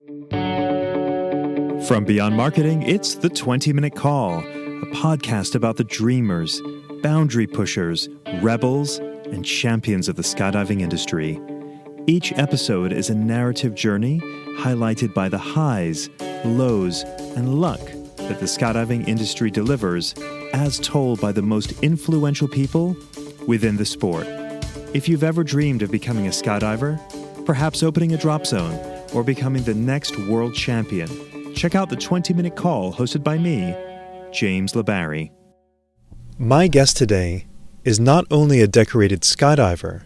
From Beyond Marketing, it's the 20-Minute Call, a podcast about the dreamers, boundary pushers, rebels, and champions of the skydiving industry. Each episode is a narrative journey highlighted by the highs, lows, and luck that the skydiving industry delivers, as told by the most influential people within the sport. If you've ever dreamed of becoming a skydiver, perhaps opening a drop zone, or becoming the next world champion, check out the 20-Minute Call hosted by me, James LeBarry. My guest today is not only a decorated skydiver,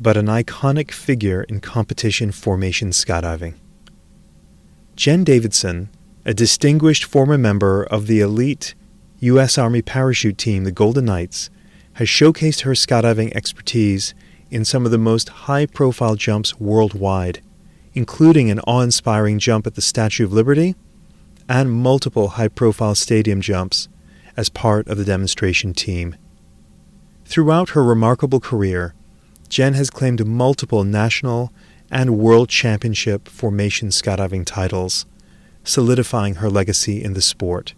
but an iconic figure in competition formation skydiving. Jen Davidson, a distinguished former member of the elite U.S. Army parachute team, the Golden Knights, has showcased her skydiving expertise in some of the most high-profile jumps worldwide, including an awe-inspiring jump at the Statue of Liberty and multiple high-profile stadium jumps as part of the demonstration team. Throughout her remarkable career, Jen has claimed multiple national and world championship formation skydiving titles, solidifying her legacy in the sport.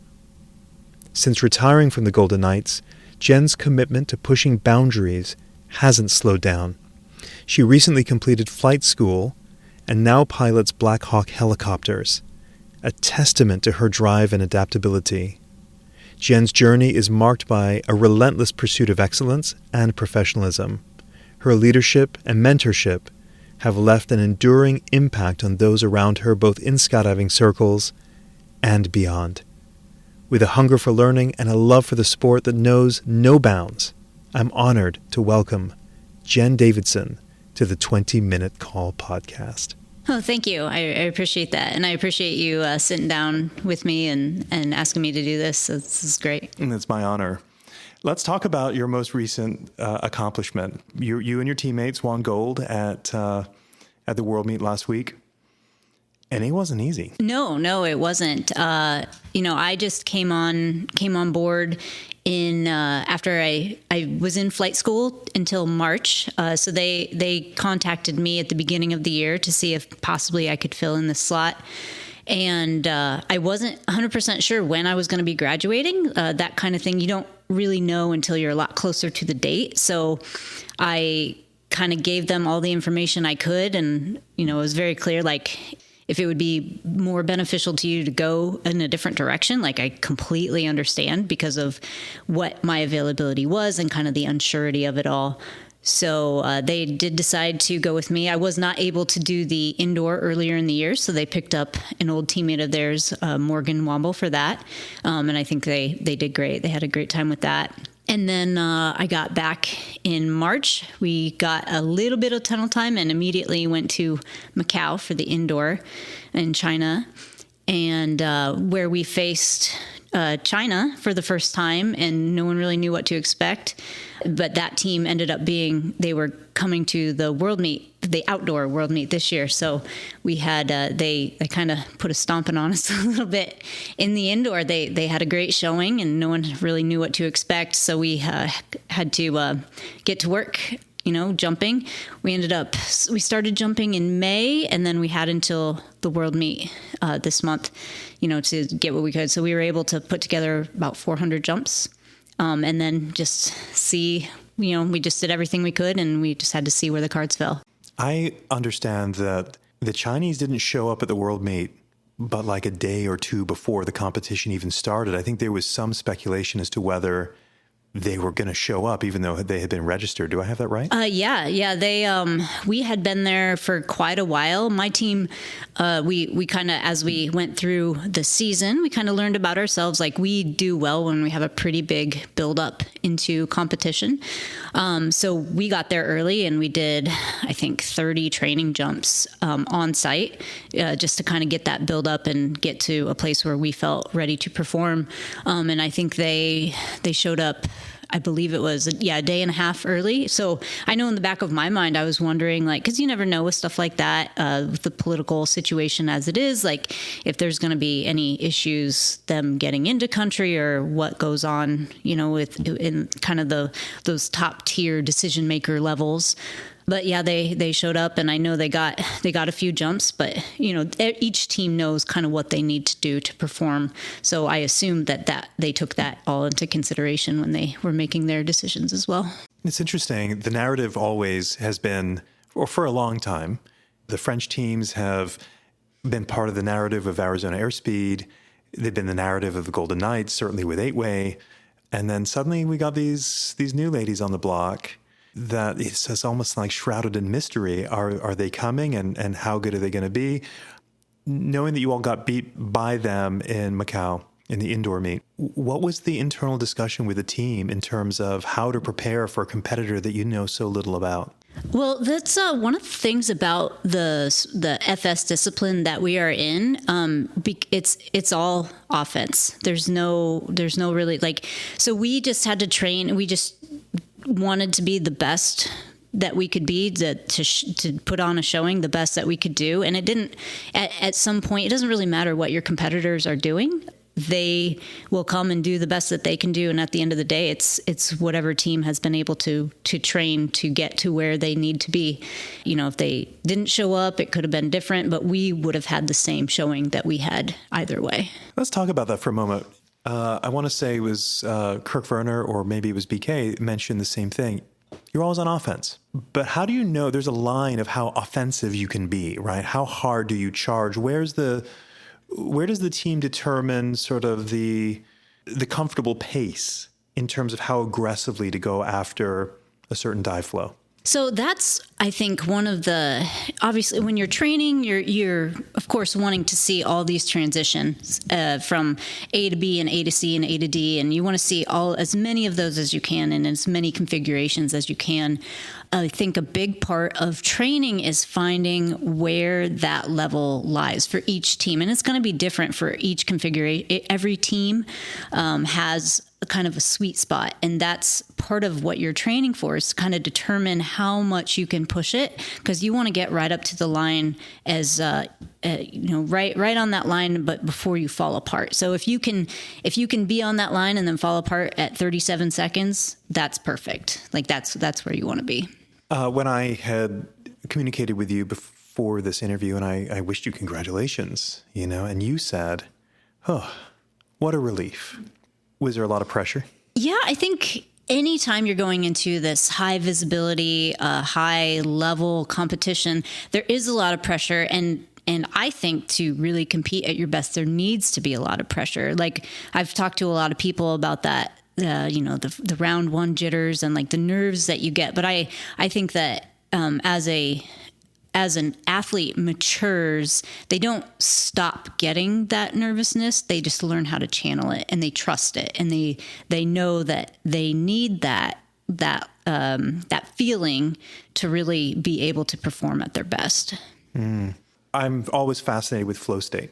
Since retiring from the Golden Knights, Jen's commitment to pushing boundaries hasn't slowed down. She recently completed flight school and now pilots Black Hawk helicopters, a testament to her drive and adaptability. Jen's journey is marked by a relentless pursuit of excellence and professionalism. Her leadership and mentorship have left an enduring impact on those around her, both in skydiving circles and beyond. With a hunger for learning and a love for the sport that knows no bounds, I'm honored to welcome Jen Davidson to the 20-Minute Call podcast. Oh, thank you. I appreciate that. And I appreciate you sitting down with me and asking me to do this. This is great. And it's my honor. Let's talk about your most recent accomplishment. You and your teammates won gold at the World Meet last week. And it wasn't easy. No, it wasn't. I just came on board in after I was in flight school until March. So they contacted me at the beginning of the year to see if possibly I could fill in the slot. And I wasn't 100% sure when I was going to be graduating. That kind of thing you don't really know until you're a lot closer to the date. So I kind of gave them all the information I could, and it was very clear, like, if it would be more beneficial to you to go in a different direction, like, I completely understand because of what my availability was and kind of the unsurety of it all. So they did decide to go with me. I was not able to do the indoor earlier in the year, so they picked up an old teammate of theirs, Morgan Womble, for that. And I think they did great. They had a great time with that. And then I got back in March. We got a little bit of tunnel time and immediately went to Macau for the indoor in China, and where we faced China for the first time, and no one really knew what to expect. But that team ended up they were coming to the World Meet, the outdoor World Meet this year. So we had, they kind of put a stomping on us a little bit in the indoor. They had a great showing and no one really knew what to expect. So we had to get to work, jumping. We started jumping in May, and then we had until the World Meet this month, to get what we could. So we were able to put together about 400 jumps. And then just see, we just did everything we could, and we just had to see where the cards fell. I understand that the Chinese didn't show up at the World Meet, but like a day or two before the competition even started. I think there was some speculation as to whether they were going to show up, even though they had been registered. Do I have that right? Yeah. They, we had been there for quite a while. My team, we kind of, as we went through the season, we kind of learned about ourselves. Like, we do well when we have a pretty big build up into competition. So we got there early and we did, I think, 30 training jumps on site, just to kind of get that build up and get to a place where we felt ready to perform. And I think they showed up, I believe it was, a day and a half early. So I know in the back of my mind, I was wondering, like, because you never know with stuff like that, with the political situation as it is, like, if there's going to be any issues, them getting into country or what goes on, with in kind of those top tier decision maker levels. But yeah, they showed up, and I know they got a few jumps, but each team knows kind of what they need to do to perform. So I assumed that they took that all into consideration when they were making their decisions as well. It's interesting. The narrative always has been, or for a long time, the French teams have been part of the narrative of Arizona Airspeed. They've been the narrative of the Golden Knights, certainly with 8-way. And then suddenly we got these new ladies on the block that it's almost like shrouded in mystery. Are they coming, and how good are they going to be? Knowing that you all got beat by them in Macau in the indoor meet, what was the internal discussion with the team in terms of how to prepare for a competitor that you know so little about? Well, that's one of the things about the FS discipline that we are in. It's all offense. There's no really so we just had to train. We just wanted to be the best that we could be, to put on a showing the best that we could do. And it didn't, at some point, it doesn't really matter what your competitors are doing. They will come and do the best that they can do. And at the end of the day, it's whatever team has been able to train to get to where they need to be. If they didn't show up, it could have been different, but we would have had the same showing that we had either way. Let's talk about that for a moment. I want to say it was Kirk Werner, or maybe it was BK, mentioned the same thing. You're always on offense. But how do you know there's a line of how offensive you can be, right? How hard do you charge? Where does the team determine sort of the comfortable pace in terms of how aggressively to go after a certain dive flow? So that's, I think, one of the, obviously when you're training, you're of course wanting to see all these transitions from A to B and A to C and A to D, and you want to see as many of those as you can in as many configurations as you can. I think a big part of training is finding where that level lies for each team. And it's going to be different for each configuration. Every team has kind of a sweet spot. And that's part of what you're training for, is to kind of determine how much you can push it, because you want to get right up to the line as, right on that line, but before you fall apart. So if you can be on that line and then fall apart at 37 seconds, that's perfect. That's where you want to be. When I had communicated with you before this interview, and I wished you congratulations, and you said, "Oh, what a relief." Was there a lot of pressure? Yeah, I think anytime you're going into this high visibility, high level competition, there is a lot of pressure. And I think to really compete at your best, there needs to be a lot of pressure. Like, I've talked to a lot of people about that. The round one jitters and the nerves that you get. But I think that as an athlete matures, they don't stop getting that nervousness. They just learn how to channel it, and they trust it, and they know that they need that feeling to really be able to perform at their best. I'm always fascinated with flow state,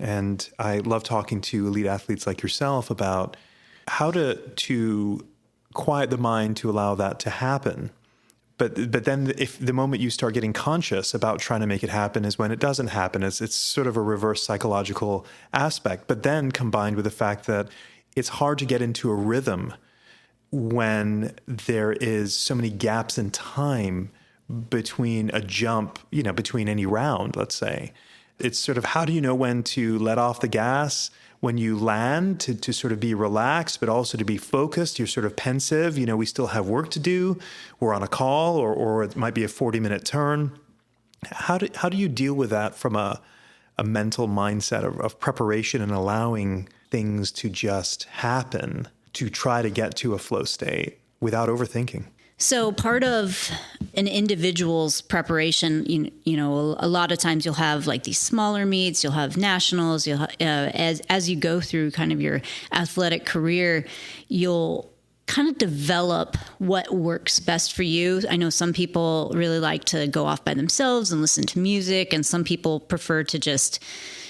and I love talking to elite athletes like yourself about how to quiet the mind to allow that to happen. But then if the moment you start getting conscious about trying to make it happen is when it doesn't happen. It's sort of a reverse psychological aspect. But then combined with the fact that it's hard to get into a rhythm when there is so many gaps in time between a jump, between any round, let's say. It's sort of, how do you know when to let off the gas when you land, to sort of be relaxed, but also to be focused? You're sort of pensive. We still have work to do. We're on a call, or it might be a 40-minute turn. How do you deal with that from a mental mindset of preparation and allowing things to just happen to try to get to a flow state without overthinking? So part of an individual's preparation, a lot of times you'll have these smaller meets, you'll have nationals, you'll as you go through kind of your athletic career, you'll kind of develop what works best for you. I know some people really like to go off by themselves and listen to music, and some people prefer to just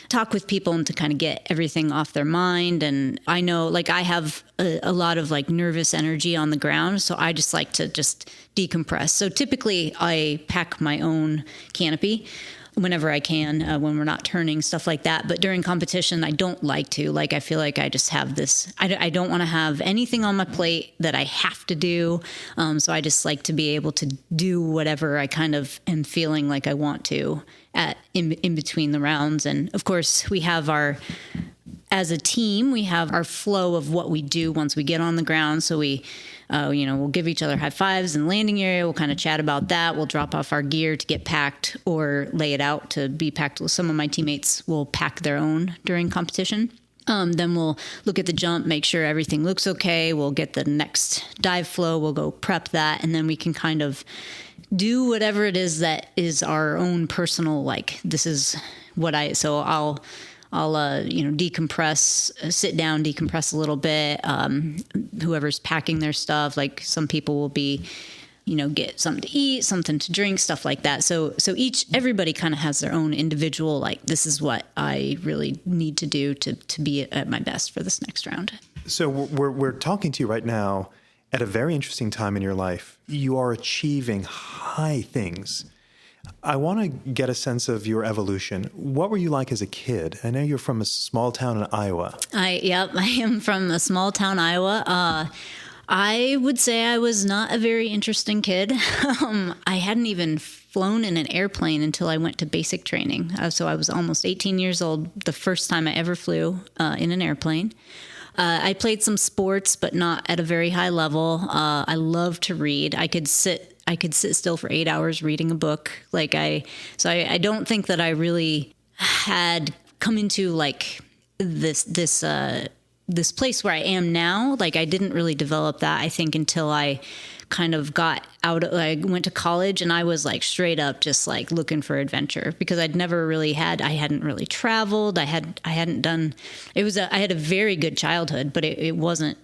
talk with people and to kind of get everything off their mind. And I know I have a lot of nervous energy on the ground, so I just like to just decompress. So typically I pack my own canopy. whenever I can, when we're not turning, stuff like that. But during competition, I don't like to. Like, I feel like I just have this, I don't want to have anything on my plate that I have to do. So I just like to be able to do whatever I kind of am feeling like I want to in between the rounds. And of course, as a team, we have our flow of what we do once we get on the ground. So we'll give each other high fives in the landing area. We'll kind of chat about that. We'll drop off our gear to get packed or lay it out to be packed. Some of my teammates will pack their own during competition. Then we'll look at the jump, make sure everything looks okay. We'll get the next dive flow. We'll go prep that. And then we can kind of do whatever it is that is our own personal, like, this is what I'll decompress, sit down, decompress a little bit. Whoever's packing their stuff, like some people will be, get something to eat, something to drink, stuff like that. So everybody kind of has their own individual, like, this is what I really need to do to be at my best for this next round. So we're talking to you right now at a very interesting time in your life. You are achieving high things. I want to get a sense of your evolution. What were you like as a kid? I know you're from a small town in Iowa. I am from a small town, Iowa. I would say I was not a very interesting kid. I hadn't even flown in an airplane until I went to basic training. So I was almost 18 years old the first time I ever flew in an airplane. I played some sports, but not at a very high level. I love to read. I could sit still for 8 hours reading a book. I don't think that I really had come into like this place where I am now. Like, I didn't really develop that, I think, until I kind of got out. I went to college and I was like straight up just like looking for adventure, because I hadn't really traveled. I hadn't done, I had a very good childhood, but it wasn't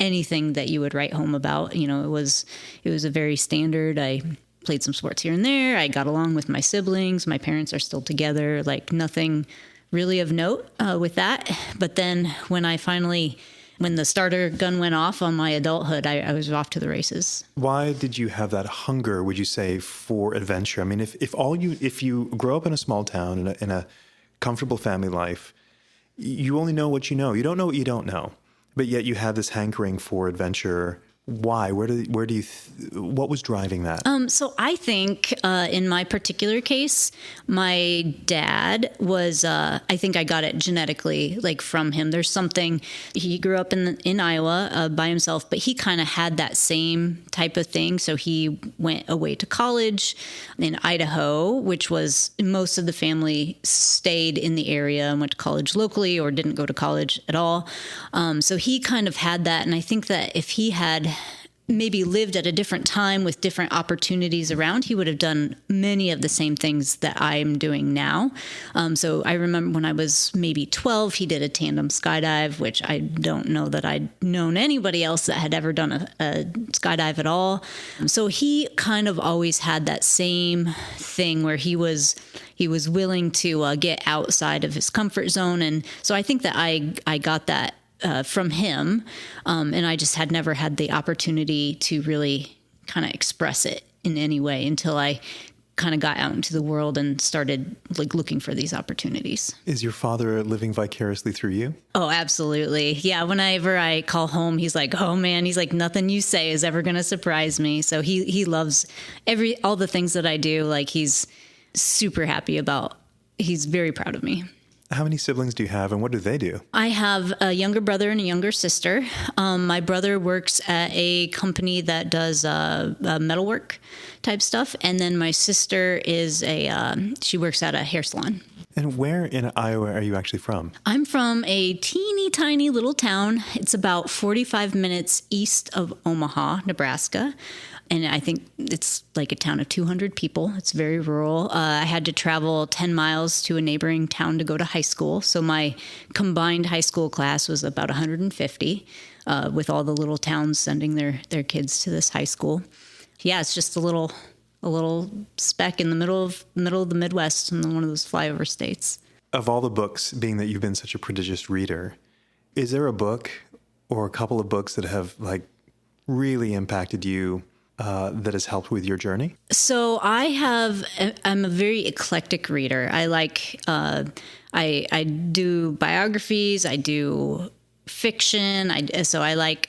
anything that you would write home about. It was a very standard. I played some sports here and there. I got along with my siblings. My parents are still together, like nothing really of note with that. But then when the starter gun went off on my adulthood, I was off to the races. Why did you have that hunger, would you say, for adventure? I mean, if you grow up in a small town in a comfortable family life, you only know what you know. You don't know what you don't know. But yet you have this hankering for adventure. Why? What was driving that? So I think in my particular case, my dad was, I think I got it genetically, like from him. There's something, he grew up in Iowa by himself, but he kind of had that same type of thing. So he went away to college in Idaho, which was, most of the family stayed in the area and went to college locally or didn't go to college at all. So he kind of had that. And I think that if he had maybe lived at a different time with different opportunities around, he would have done many of the same things that I'm doing now. So I remember when I was maybe 12, he did a tandem skydive, which I don't know that I'd known anybody else that had ever done a skydive at all. So he kind of always had that same thing where he was willing to get outside of his comfort zone. And so I think that I got that from him. And I just had never had the opportunity to really kind of express it in any way until I kind of got out into the world and started like looking for these opportunities. Is your father living vicariously through you? Oh, absolutely. Yeah. Whenever I call home, he's like, oh man, he's like, nothing you say is ever going to surprise me. So he loves all the things that I do. Like, he's super happy about, he's very proud of me. How many siblings do you have, and what do they do? I have a younger brother and a younger sister. My brother works at a company that does metalwork type stuff, and then my sister is she works at a hair salon. And where in Iowa are you actually from? I'm from a teeny tiny little town. It's about 45 minutes east of Omaha, Nebraska. And I think it's like a town of 200 people. It's very rural. I had to travel 10 miles to a neighboring town to go to high school. So my combined high school class was about 150, with all the little towns sending their kids to this high school. Yeah, it's just a little speck in the middle of the Midwest in one of those flyover states. Of all the books, being that you've been such a prodigious reader, is there a book or a couple of books that have like really impacted you that has helped with your journey? So I'm a very eclectic reader. I like, I do biographies, I do fiction. I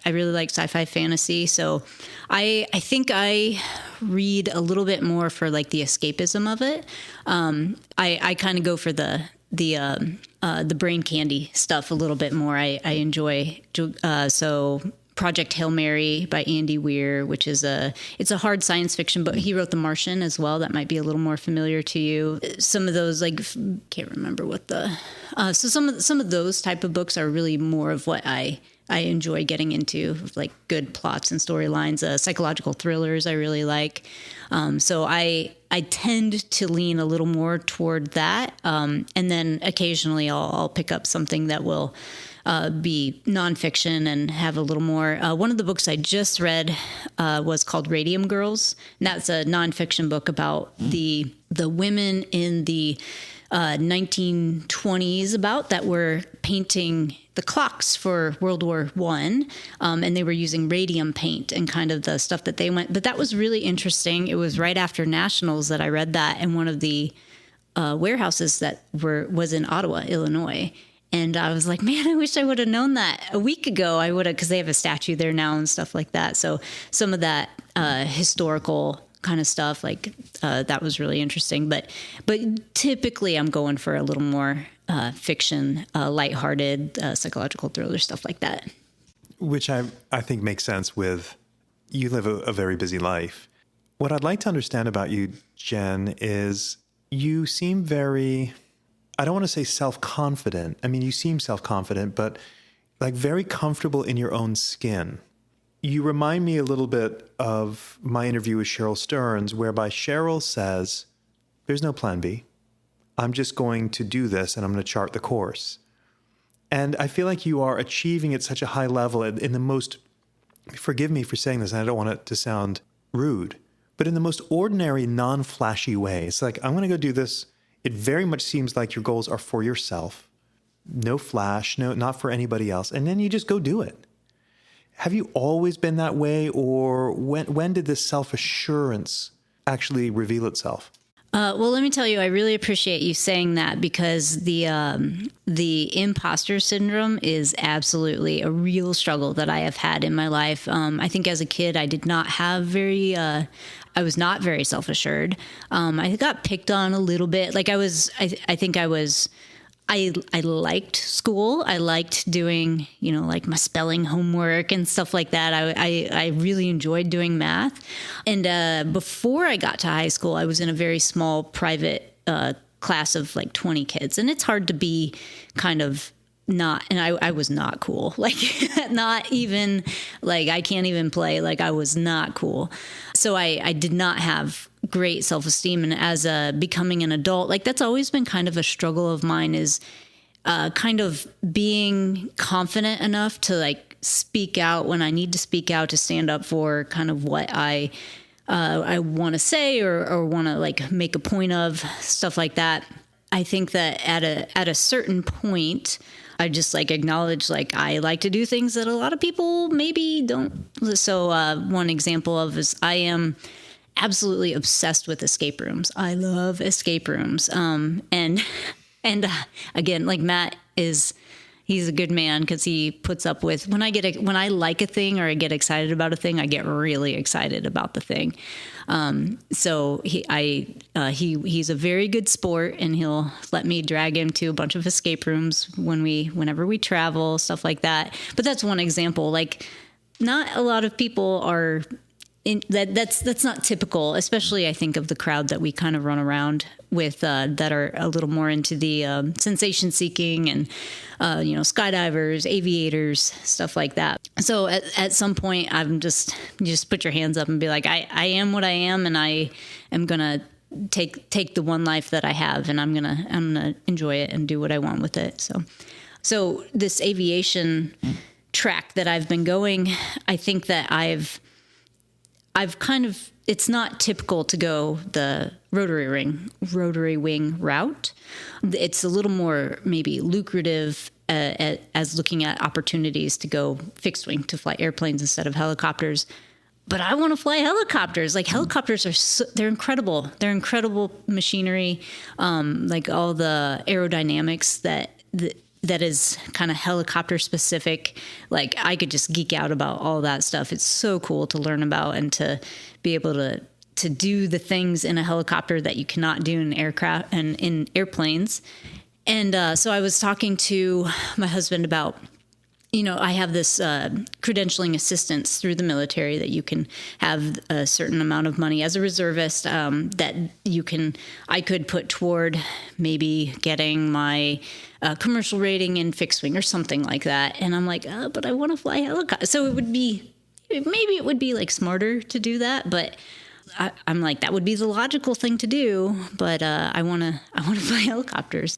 really like sci-fi fantasy. So I think I read a little bit more for like the escapism of it. I kind of go for the brain candy stuff a little bit more. I enjoy, so Project Hail Mary by Andy Weir, which is it's a hard science fiction, but he wrote The Martian as well. That might be a little more familiar to you. Some of those, like, can't remember what so some of those type of books are really more of what I enjoy getting into, like good plots and storylines. Psychological thrillers I really like. So I tend to lean a little more toward that. And then occasionally I'll pick up something that will be nonfiction and have a little more. One of the books I just read was called Radium Girls. And that's a nonfiction book about the women in the 1920s that were painting the clocks for World War I, and they were using radium paint and kind of the stuff that they went. But that was really interesting. It was right after Nationals that I read that, and one of the warehouses that was in Ottawa, Illinois. And I was like, man, I wish I would have known that a week ago. I would have, because they have a statue there now and stuff like that. So some of that historical kind of stuff, like that was really interesting. But typically I'm going for a little more fiction, lighthearted, psychological thriller, stuff like that. Which I think makes sense with, you live a very busy life. What I'd like to understand about you, Jen, is you seem very, I don't want to say self-confident. I mean, you seem self-confident, but like very comfortable in your own skin. You remind me a little bit of my interview with Cheryl Stearns, whereby Cheryl says, there's no plan B. I'm just going to do this and I'm going to chart the course. And I feel like you are achieving at such a high level in the most, forgive me for saying this, and I don't want it to sound rude, but in the most ordinary, non-flashy way. It's like, I'm going to go do this. It very much seems like your goals are for yourself. No flash, not for anybody else. And then you just go do it. Have you always been that way, or when did this self-assurance actually reveal itself? Well, let me tell you, I really appreciate you saying that, because the imposter syndrome is absolutely a real struggle that I have had in my life. I think as a kid, I did not have I was not very self-assured. I got picked on a little bit. Like I liked school. I liked doing, like my spelling homework and stuff like that. I really enjoyed doing math. And before I got to high school, I was in a very small private class of like 20 kids. And it's hard to be kind of not, and I was not cool. Like not even, like I can't even play. Like I was not cool. So I did not have great self-esteem. And as becoming an adult, like that's always been kind of a struggle of mine, is kind of being confident enough to like speak out when I need to speak out, to stand up for kind of what I want to say or want to like make a point of, stuff like that. I think that at a certain point, I just like acknowledge, like I like to do things that a lot of people maybe don't. So one example of is I am absolutely obsessed with escape rooms. I love escape rooms. And again, like Matt he's a good man, because he puts up with, when I like a thing or I get excited about a thing, I get really excited about the thing. So he's a very good sport, and he'll let me drag him to a bunch of escape rooms whenever we travel, stuff like that. But that's one example. Like not a lot of people are that's not typical, especially I think of the crowd that we kind of run around with, that are a little more into the sensation seeking and skydivers, aviators, stuff like that. So at some point, I'm just put your hands up and be like, I am what I am, and I am gonna take the one life that I have, and I'm gonna enjoy it and do what I want with it. So this aviation track that I've been going, I think that I've kind of, it's not typical to go the rotary wing route. It's a little more maybe lucrative as looking at opportunities to go fixed wing, to fly airplanes instead of helicopters. but I want to fly helicopters. Like helicopters they're incredible. They're incredible machinery. Like all the aerodynamics that is kind of helicopter specific. Like I could just geek out about all that stuff. It's so cool to learn about and to be able to do the things in a helicopter that you cannot do in aircraft and in airplanes. And so I was talking to my husband about, I have this credentialing assistance through the military that you can have a certain amount of money as a reservist that I could put toward maybe getting my commercial rating in fixed wing or something like that. And I'm like, but I want to fly helicopter. So maybe it would be like smarter to do that, but I'm like, that would be the logical thing to do. But I want to fly helicopters.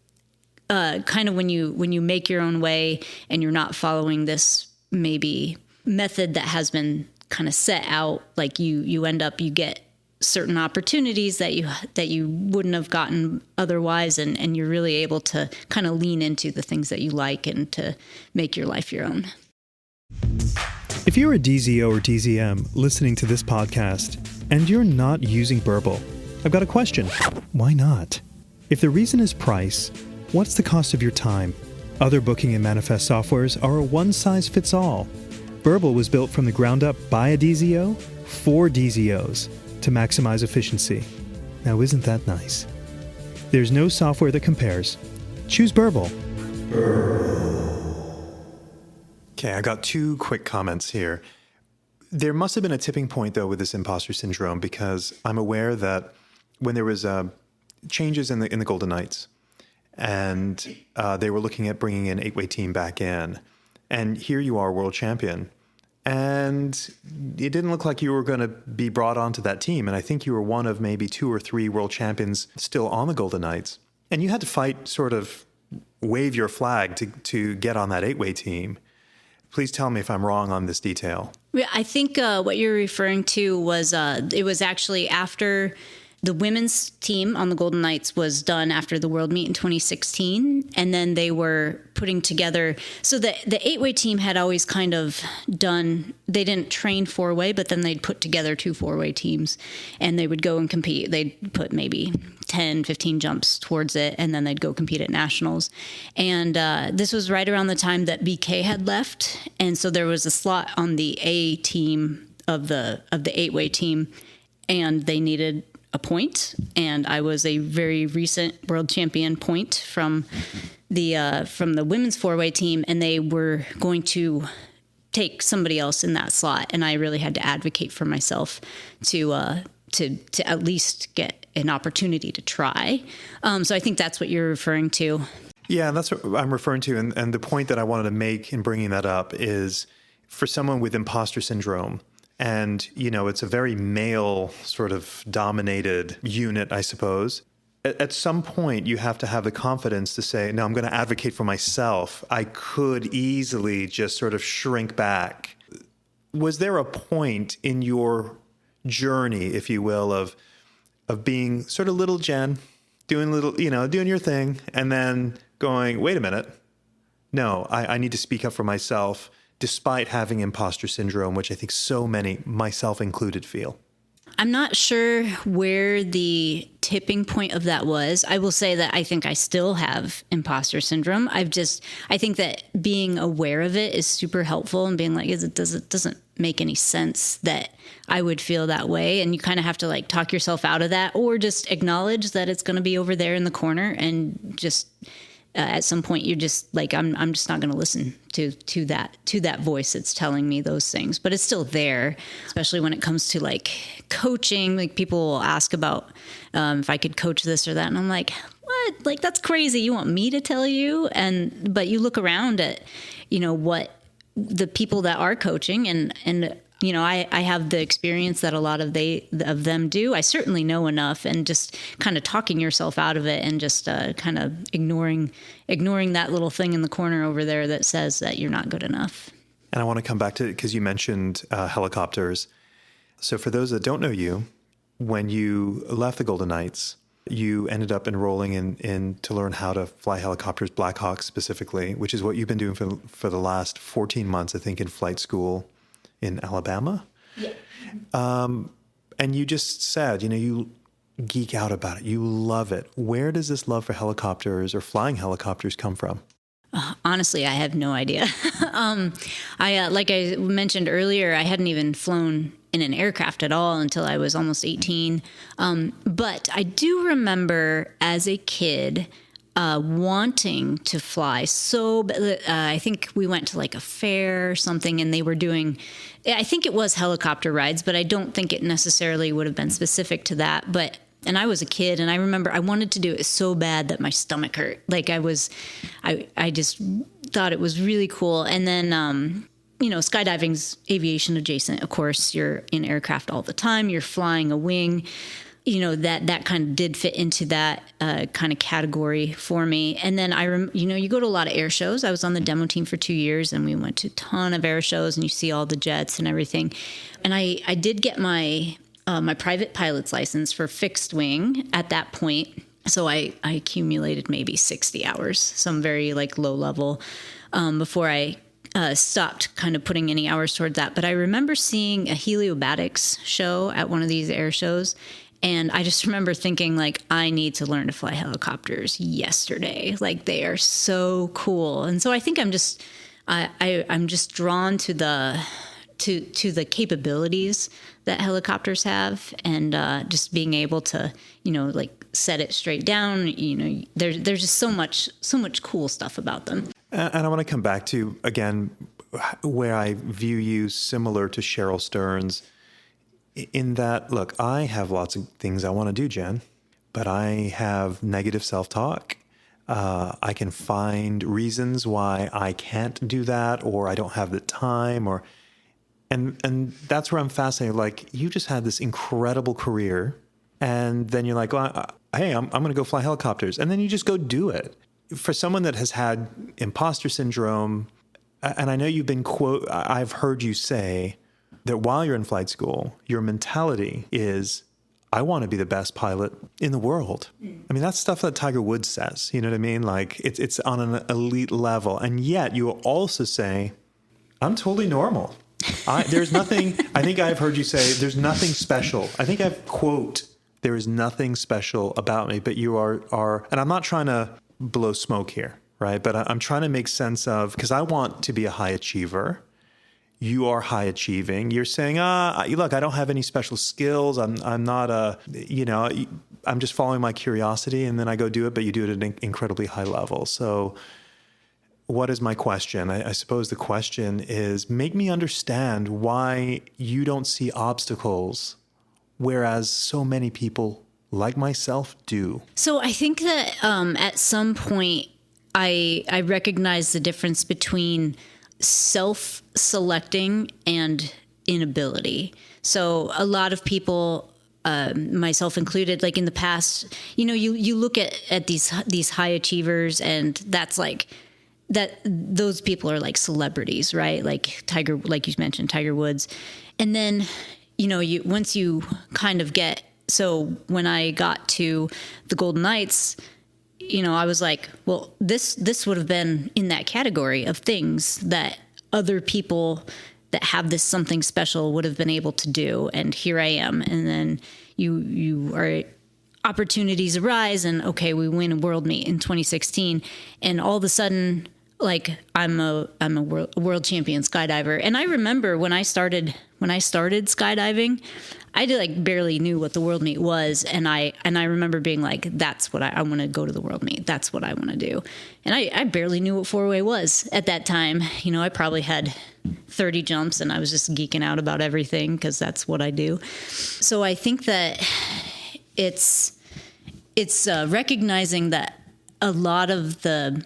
Kind of when you make your own way and you're not following this maybe method that has been kind of set out, like you get certain opportunities that you wouldn't have gotten otherwise, and you're really able to kind of lean into the things that you like and to make your life your own. If you're a DZO or DZM listening to this podcast and you're not using Burble, I've got a question. Why not? If the reason is price, what's the cost of your time? Other booking and manifest softwares are a one-size-fits-all. Burble was built from the ground up by a DZO for DZOs to maximize efficiency. Now, isn't that nice? There's no software that compares. Choose Burble. Okay, I got 2 quick comments here. There must have been a tipping point, though, with this imposter syndrome, because I'm aware that when there was changes in the Golden Knights, and they were looking at bringing an 8-way team back in. And here you are, world champion. And it didn't look like you were going to be brought onto that team. And I think you were one of maybe 2 or 3 world champions still on the Golden Knights. And you had to fight, sort of wave your flag to get on that 8-way team. Please tell me if I'm wrong on this detail. I think what you're referring to was it was actually after the women's team on the Golden Knights was done after the World Meet in 2016, and then they were putting together. So the 8-way team had always kind of done. They didn't train 4-way, but then they'd put together 2 4-way teams, and they would go and compete. They'd put maybe 10, 15 jumps towards it, and then they'd go compete at nationals. And this was right around the time that BK had left, and so there was a slot on the A team of the 8-way team, and they needed a point, and I was a very recent world champion point from the women's 4-way team, and they were going to take somebody else in that slot, and I really had to advocate for myself to at least get an opportunity to try. So I think that's what you're referring to. Yeah, that's what I'm referring to, and the point that I wanted to make in bringing that up is for someone with imposter syndrome. And, it's a very male sort of dominated unit, I suppose. At some point, you have to have the confidence to say, no, I'm going to advocate for myself. I could easily just sort of shrink back. Was there a point in your journey, if you will, of being sort of little Jen, doing doing your thing, and then going, wait a minute, no, I need to speak up for myself, despite having imposter syndrome, which I think so many, myself included, feel? I'm not sure where the tipping point of that was. I will say that I think I still have imposter syndrome. I think that being aware of it is super helpful, and being like, it doesn't make any sense that I would feel that way. And you kind of have to like talk yourself out of that, or just acknowledge that it's going to be over there in the corner, and just at some point you're just like, I'm just not going to listen to that voice that's telling me those things. But it's still there, especially when it comes to like coaching. Like people will ask about if I could coach this or that, and I'm like, what? Like that's crazy. You want me to tell you? But you look around at what the people that are coaching, and I have the experience that a lot of them do. I certainly know enough, and just kind of talking yourself out of it, and just kind of ignoring that little thing in the corner over there that says that you're not good enough. And I want to come back to, because you mentioned helicopters. So for those that don't know you, when you left the Golden Knights, you ended up enrolling in to learn how to fly helicopters, Black Hawks specifically, which is what you've been doing for the last 14 months, I think, in flight school in Alabama. Yeah. And you just said, you geek out about it. You love it. Where does this love for helicopters or flying helicopters come from? Honestly, I have no idea. Like I mentioned earlier, I hadn't even flown in an aircraft at all until I was almost 18. But I do remember as a kid wanting to fly. So I think we went to like a fair or something, and they were doing, I think it was helicopter rides, but I don't think it necessarily would have been specific to that. And I was a kid, and I remember I wanted to do it so bad that my stomach hurt. Like I just thought it was really cool. And then, skydiving's aviation adjacent. Of course, you're in aircraft all the time. You're flying a wing. That kind of did fit into that kind of category for me. And then you go to a lot of air shows. I was on the demo team for 2 years, and we went to a ton of air shows, and you see all the jets and everything. And I did get my private pilot's license for fixed wing at that point. So I accumulated maybe 60 hours, some very low level, before I stopped kind of putting any hours towards that. But I remember seeing a heliobatics show at one of these air shows. And I just remember thinking, I need to learn to fly helicopters yesterday. They are so cool. And so I think I'm just drawn to the capabilities that helicopters have, and just being able to, set it straight down. There's just so much cool stuff about them. And I want to come back to, again, where I view you similar to Cheryl Stearns, in that, look, I have lots of things I want to do, Jen, but I have negative self-talk. I can find reasons why I can't do that, or I don't have the time, and that's where I'm fascinated. You just had this incredible career, and then you're like, well, hey, I'm going to go fly helicopters. And then you just go do it. For someone that has had imposter syndrome, and I know I've heard you say that while you're in flight school, your mentality is, I want to be the best pilot in the world. I mean, that's stuff that Tiger Woods says, you know what I mean? It's on an elite level. And yet you will also say, I'm totally normal. There's nothing, I think I've heard you say, there's nothing special. I think I've quote, there is nothing special about me, but you are, and I'm not trying to blow smoke here, right? But I'm trying to make sense of, because I want to be a high achiever. You are high achieving. You're saying, look, I don't have any special skills. I'm not I'm just following my curiosity, and then I go do it, but you do it at an incredibly high level. So what is my question? I suppose the question is, make me understand why you don't see obstacles, whereas so many people like myself do. So I think that at some point I recognize the difference between self-selecting and inability. So a lot of people, myself included, in the past, you look at these high achievers, and that's that those people are like celebrities, right? Like you mentioned, Tiger Woods. And then, once you kind of so when I got to the Golden Knights, I was like, well, this would have been in that category of things that other people that have this something special would have been able to do. And here I am. And then opportunities arise, and okay, we win a world meet in 2016. And all of a sudden, I'm a world champion skydiver. And I remember when I started skydiving, I barely knew what the world meet was. And I remember being like, that's what I want to go to the world meet. That's what I want to do. And I barely knew what four-way was at that time. I probably had 30 jumps, and I was just geeking out about everything because that's what I do. So I think that it's recognizing that a lot of the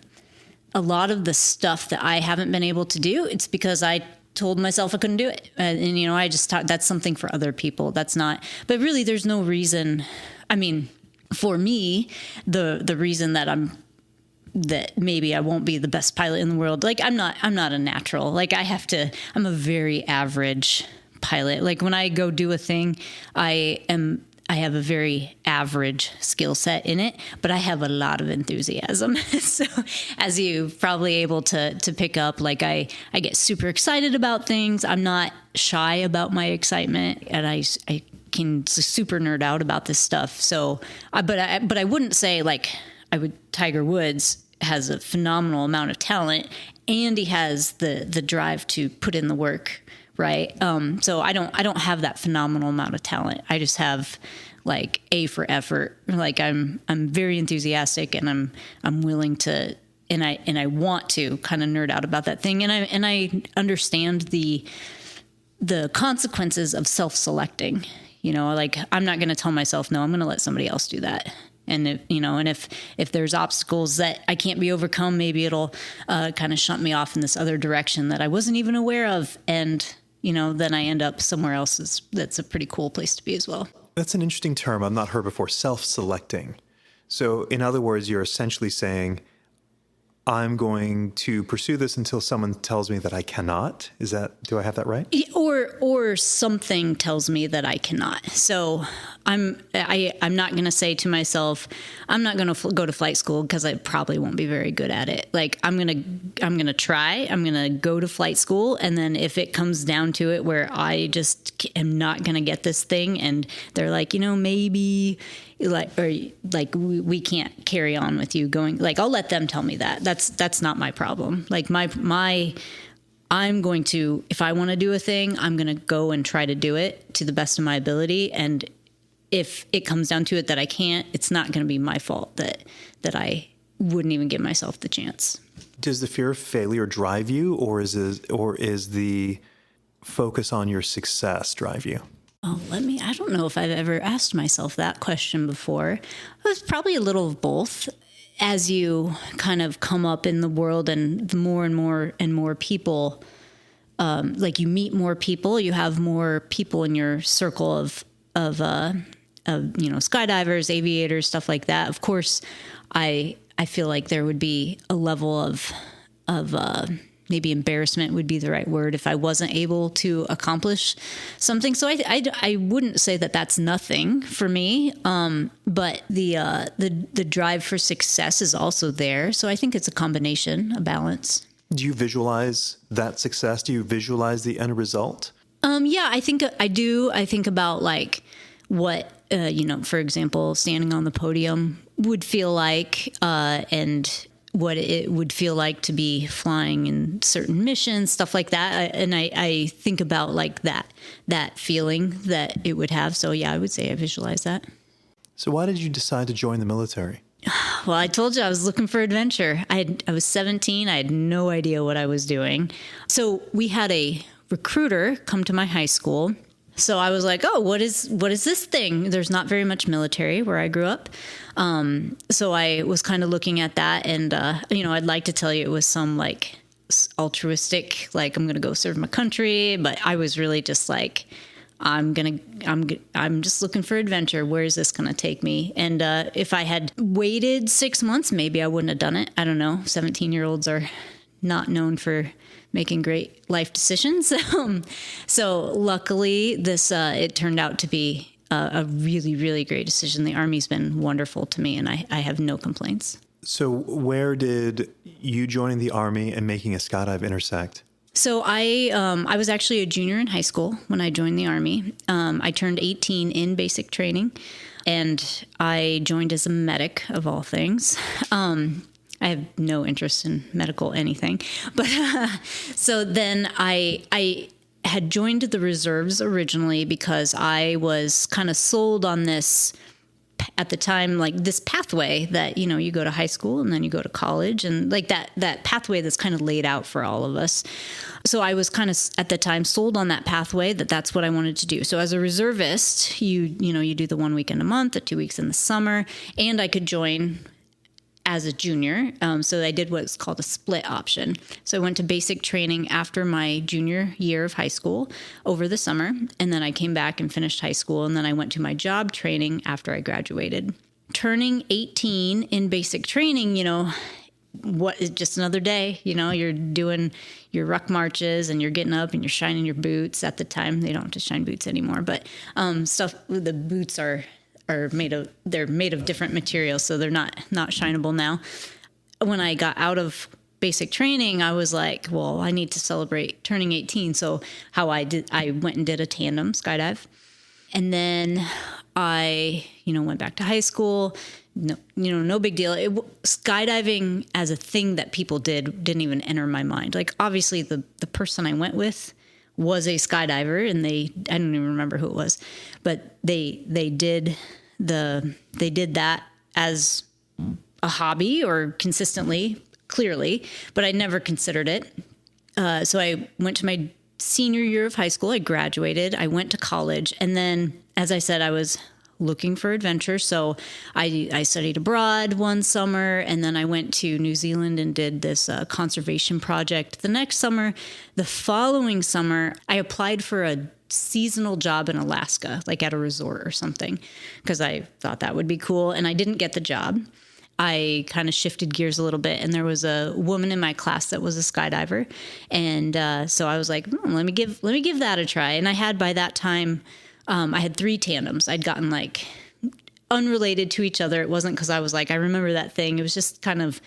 stuff that I haven't been able to do, it's because I told myself I couldn't do it. And I just thought that's something for other people. That's not, but really there's no reason. I mean, for me, the reason that maybe I won't be the best pilot in the world. I'm not a natural. I'm a very average pilot. When I go do a thing, I I have a very average skill set in it, but I have a lot of enthusiasm. So as you're probably able to pick up, like I get super excited about things. I'm not shy about my excitement, and I can super nerd out about this stuff. So, but I wouldn't say like Tiger Woods has a phenomenal amount of talent, and he has the drive to put in the work. Right. So I don't have that phenomenal amount of talent. I just have like A for effort. Like I'm very enthusiastic, and I'm willing to, and I want to kind of nerd out about that thing. And I understand the consequences of self-selecting, like I'm not going to tell myself, no, I'm going to let somebody else do that. And if there's obstacles that I can't be overcome, maybe it'll kind of shunt me off in this other direction that I wasn't even aware of. And then I end up somewhere else that's a pretty cool place to be as well. That's an interesting term I've not heard before, self-selecting. So in other words, you're essentially saying, I'm going to pursue this until someone tells me that I cannot. Do I have that right? Or something tells me that I cannot. So I'm not going to say to myself, I'm not going to go to flight school because I probably won't be very good at it. Like I'm going to try, I'm going to go to flight school. And then if it comes down to it where I just am not going to get this thing, and they're like, maybe we can't carry on with you going, like, I'll let them tell me that. That's not my problem. Like I'm going to, if I want to do a thing, I'm going to go and try to do it to the best of my ability. And if it comes down to it that I can't, it's not going to be my fault that I wouldn't even give myself the chance. Does the fear of failure drive you, or is the focus on your success drive you? Oh, I don't know if I've ever asked myself that question before. It was probably a little of both. As you kind of come up in the world, and the more and more and more people, like you meet more people, you have more people in your circle of skydivers, aviators, stuff like that. Of course, I feel like there would be a level of maybe embarrassment would be the right word if I wasn't able to accomplish something. So I wouldn't say that that's nothing for me. But the drive for success is also there. So I think it's a combination, a balance. Do you visualize that success? Do you visualize the end result? Yeah, I think I do. I think about like what, for example, standing on the podium would feel like, and what it would feel like to be flying in certain missions, stuff like that. And I think about like that feeling that it would have. So yeah, I would say I visualize that. So why did you decide to join the military? Well, I told you I was looking for adventure. I was 17. I had no idea what I was doing. So we had a recruiter come to my high school. So I was like, oh, what is this thing? There's not very much military where I grew up. So I was kind of looking at that, and, I'd like to tell you it was some like altruistic, like I'm going to go serve my country. But I was really just like, I'm just looking for adventure. Where is this going to take me? And if I had waited 6 months, maybe I wouldn't have done it. I don't know. 17-year-olds are not known for making great life decisions. So luckily it turned out to be a really, really great decision. The Army's been wonderful to me, and I have no complaints. So where did you joining the Army and making a skydive intersect? So I was actually a junior in high school when I joined the Army. I turned 18 in basic training, and I joined as a medic of all things. I have no interest in medical anything. But so then I had joined the reserves originally because I was kind of sold on this, at the time, like this pathway that, you go to high school and then you go to college, and like that pathway that's kind of laid out for all of us. So I was kind of at the time sold on that pathway, that's what I wanted to do. So as a reservist, you do the 1 weekend a month, the 2 weeks in the summer, and I could join as a junior. So I did what's called a split option. So I went to basic training after my junior year of high school over the summer. And then I came back and finished high school. And then I went to my job training after I graduated. Turning 18 in basic training, what is just another day, you're doing your ruck marches and you're getting up and you're shining your boots. At the time, they don't have to shine boots anymore, but the boots are are made of different materials, so they're not shineable now. When I got out of basic training, I was like, well, I need to celebrate turning 18. So I went and did a tandem skydive. And then I, went back to high school. No big deal. Skydiving as a thing that people didn't even enter my mind. Like, obviously the person I went with was a skydiver, and I don't even remember who it was, but they did that as a hobby or consistently, clearly, but I never considered it. So I went to my senior year of high school. I graduated. I went to college. And then, as I said, I was looking for adventure. So I studied abroad one summer, and then I went to New Zealand and did this conservation project the next summer. The following summer, I applied for a seasonal job in Alaska, like at a resort or something, because I thought that would be cool. And I didn't get the job. I kind of shifted gears a little bit, and there was a woman in my class that was a skydiver. And so I was like, let me give that a try. And I had, by that time, I had 3 tandems. I'd gotten like unrelated to each other. It wasn't because I was like, I remember that thing. It was just kind of,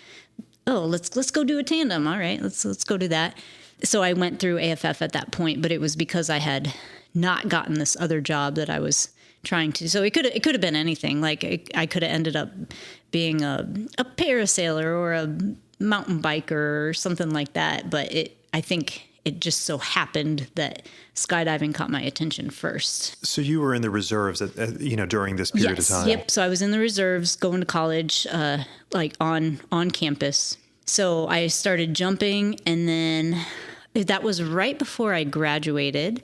let's go do a tandem. All right, let's go do that. So I went through AFF at that point, but it was because I had not gotten this other job that I was trying to. So it could have been anything. Like I could have ended up being a parasailer or a mountain biker or something like that. But I think it just so happened that skydiving caught my attention first. So you were in the reserves, during this period of time. Yep. So I was in the reserves going to college, like on campus. So I started jumping, and then that was right before I graduated.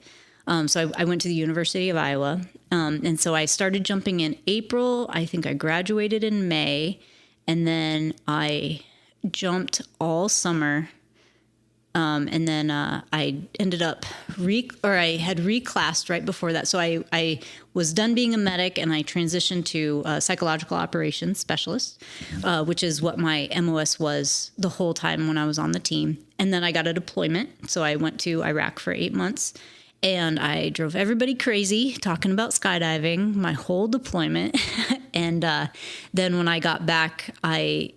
So I went to the University of Iowa. And so I started jumping in April. I think I graduated in May. And then I jumped all summer. And then I ended up I had reclassed right before that. So I was done being a medic, and I transitioned to psychological operations specialist, which is what my MOS was the whole time when I was on the team. And then I got a deployment. So I went to Iraq for 8 months. And I drove everybody crazy talking about skydiving my whole deployment. And then when I got back, I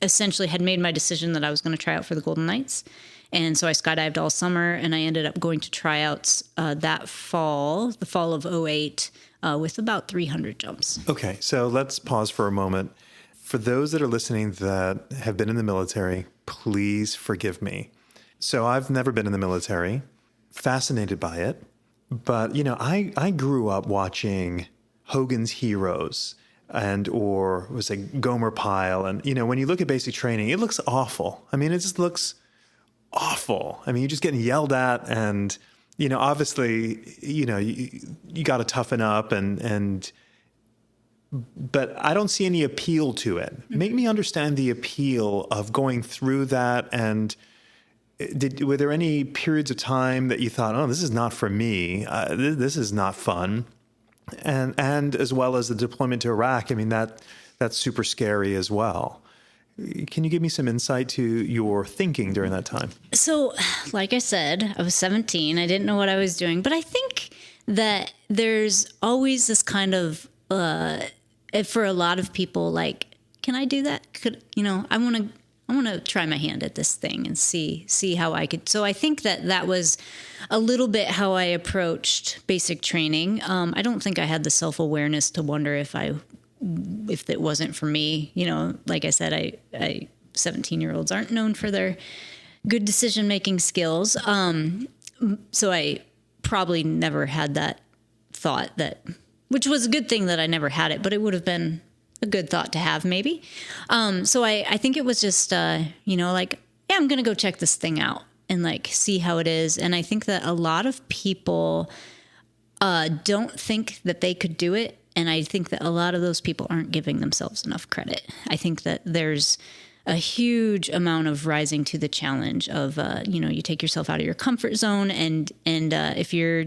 essentially had made my decision that I was going to try out for the Golden Knights. And so I skydived all summer, and I ended up going to tryouts that fall, the fall of 2008, with about 300 jumps. Okay, so let's pause for a moment. For those that are listening that have been in the military, please forgive me. So I've never been in the military. Fascinated by it. But, I grew up watching Hogan's Heroes or was it Gomer Pyle? And, when you look at basic training, it looks awful. I mean, it just looks awful. I mean, you're just getting yelled at, and, obviously, you got to toughen up but I don't see any appeal to it. Make me understand the appeal of going through that. And were there any periods of time that you thought, oh, this is not for me, this is not fun? And as well as the deployment to Iraq, I mean, that's super scary as well. Can you give me some insight to your thinking during that time? So, like I said, I was 17. I didn't know what I was doing. But I think that there's always this kind of, for a lot of people, like, can I do that? I want to try my hand at this thing and see how I could. So I think that was a little bit how I approached basic training. I don't think I had the self-awareness to wonder if it wasn't for me. Like I said, 17-year-olds aren't known for their good decision-making skills. So I probably never had that thought which was a good thing that I never had it, but it would have been a good thought to have, maybe. So I think it was just, I'm going to go check this thing out and like see how it is. And I think that a lot of people don't think that they could do it. And I think that a lot of those people aren't giving themselves enough credit. I think that there's a huge amount of rising to the challenge of, you take yourself out of your comfort zone. And if you're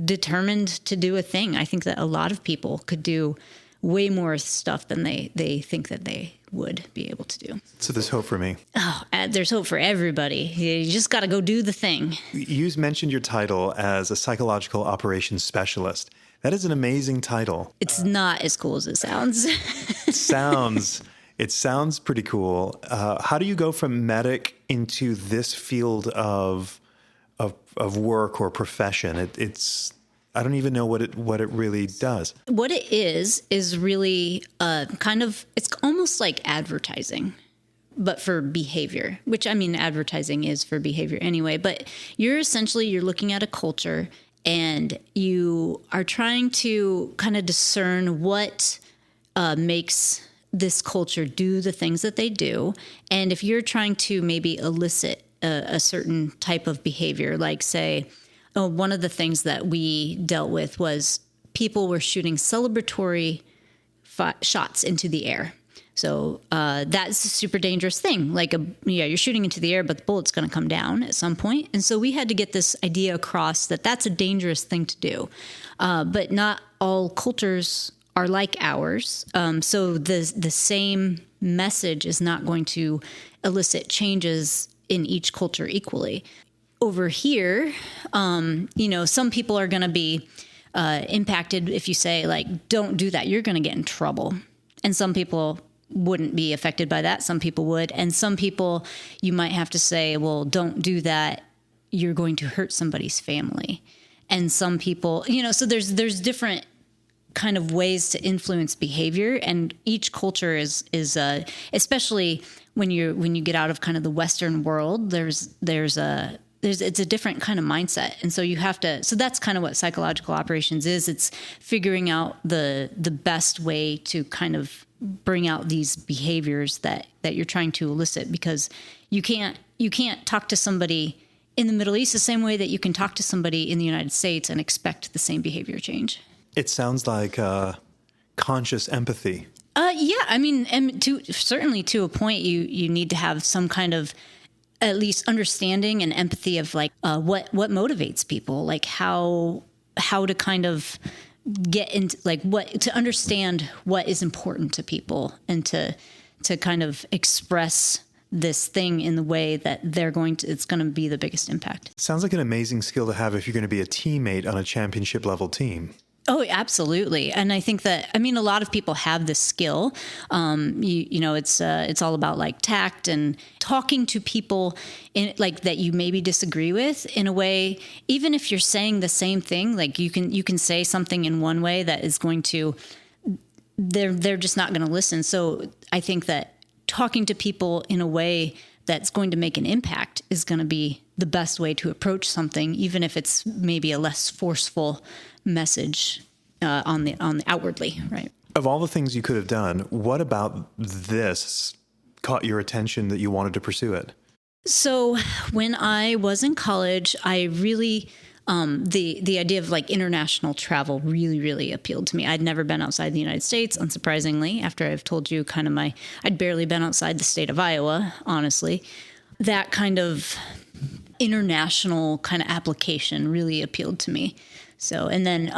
determined to do a thing, I think that a lot of people could do way more stuff than they think that they would be able to do. So there's hope for me. Oh, there's hope for everybody. You just got to go do the thing. You mentioned your title as a psychological operations specialist. That is an amazing title. It's not as cool as it sounds. It sounds pretty cool. How do you go from medic into this field of work or profession? I don't even know what it really does. What it is really it's almost like advertising, but for behavior, which I mean, advertising is for behavior anyway, but you're looking at a culture and you are trying to kind of discern what makes this culture do the things that they do. And if you're trying to maybe elicit a certain type of behavior, like say, one of the things that we dealt with was people were shooting celebratory shots into the air. So that's a super dangerous thing. Like, you're shooting into the air, but the bullet's going to come down at some point. And so we had to get this idea across that that's a dangerous thing to do. But not all cultures are like ours. So the same message is not going to elicit changes in each culture equally. Over here, some people are going to be impacted if you say, like, don't do that, you're going to get in trouble. And some people wouldn't be affected by that. Some people would. And some people, you might have to say, well, don't do that, you're going to hurt somebody's family. And some people, so there's different kind of ways to influence behavior, and each culture is especially when you get out of kind of the Western world, it's a different kind of mindset. And so you have to, so that's kind of what psychological operations is. It's figuring out the best way to kind of bring out these behaviors that you're trying to elicit, because you can't talk to somebody in the Middle East the same way that you can talk to somebody in the United States and expect the same behavior change. It sounds like conscious empathy. Yeah, I mean, and certainly to a point, you need to have some kind of at least understanding and empathy of like what motivates people, like how to kind of get into like to understand what is important to people, and to kind of express this thing in the way that it's going to be the biggest impact. Sounds like an amazing skill to have if you're going to be a teammate on a championship level team. Oh, absolutely. And I think that, a lot of people have this skill. It's all about like tact and talking to people in like that you maybe disagree with in a way, even if you're saying the same thing, like you can say something in one way that is going to, they're just not going to listen. So I think that talking to people in a way that's going to make an impact is going to be the best way to approach something, even if it's maybe a less forceful message on the outwardly, right? Of all the things you could have done, what about this caught your attention that you wanted to pursue it? So when I was in college, I really the idea of like international travel really, really appealed to me. I'd never been outside the United States, unsurprisingly, after I've told you kind of I'd barely been outside the state of Iowa, honestly. That kind of international kind of application really appealed to me. So, and then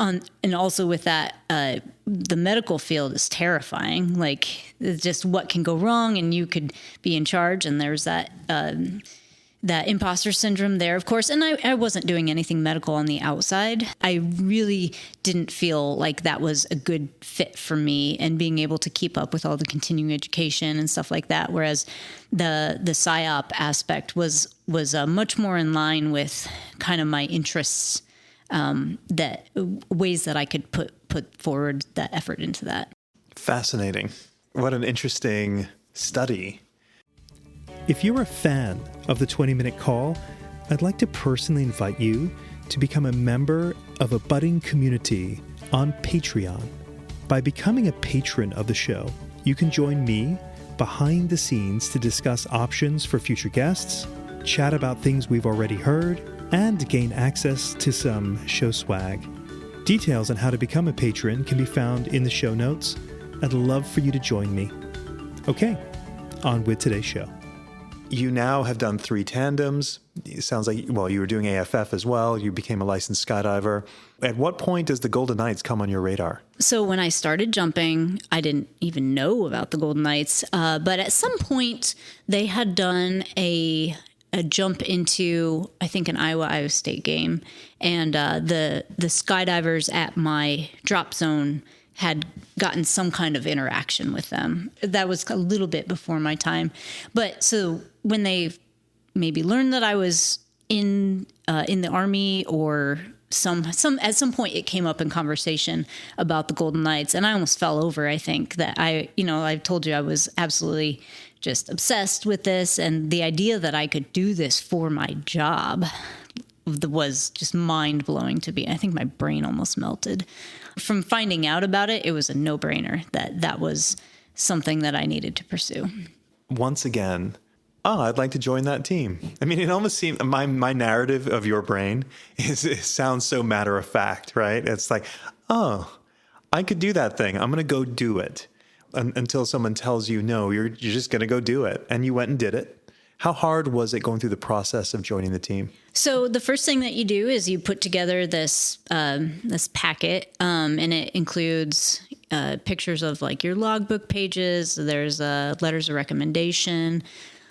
and also with that, the medical field is terrifying. Like, it's just what can go wrong, and you could be in charge. And there's that imposter syndrome there, of course. And I wasn't doing anything medical on the outside. I really didn't feel like that was a good fit for me, and being able to keep up with all the continuing education and stuff like that. Whereas the PsyOp aspect was much more in line with kind of my interests. That ways that I could put forward that effort into that. Fascinating. What an interesting study. If you're a fan of the 20-Minute Call, I'd like to personally invite you to become a member of a budding community on Patreon. By becoming a patron of the show, you can join me behind the scenes to discuss options for future guests, chat about things we've already heard, and gain access to some show swag. Details on how to become a patron can be found in the show notes. I'd love for you to join me. Okay, on with today's show. You now have done 3 tandems. It sounds like, well, you were doing AFF as well. You became a licensed skydiver. At what point does the Golden Knights come on your radar? So when I started jumping, I didn't even know about the Golden Knights. But at some point, they had done a jump into, I think, an Iowa State game, and the skydivers at my drop zone had gotten some kind of interaction with them. That was a little bit before my time, but so when they maybe learned that I was in the Army, or at some point it came up in conversation about the Golden Knights, and I almost fell over. I think that I've told you I was absolutely just obsessed with this, and the idea that I could do this for my job was just mind blowing to me. I think my brain almost melted from finding out about it. It was a no brainer that was something that I needed to pursue. Once again, I'd like to join that team. I mean, it almost seems my narrative of your brain it sounds so matter of fact, right? It's like, I could do that thing. I'm going to go do it until someone tells you, no, you're just going to go do it. And you went and did it. How hard was it going through the process of joining the team? So the first thing that you do is you put together this packet, and it includes pictures of like your logbook pages. There's letters of recommendation.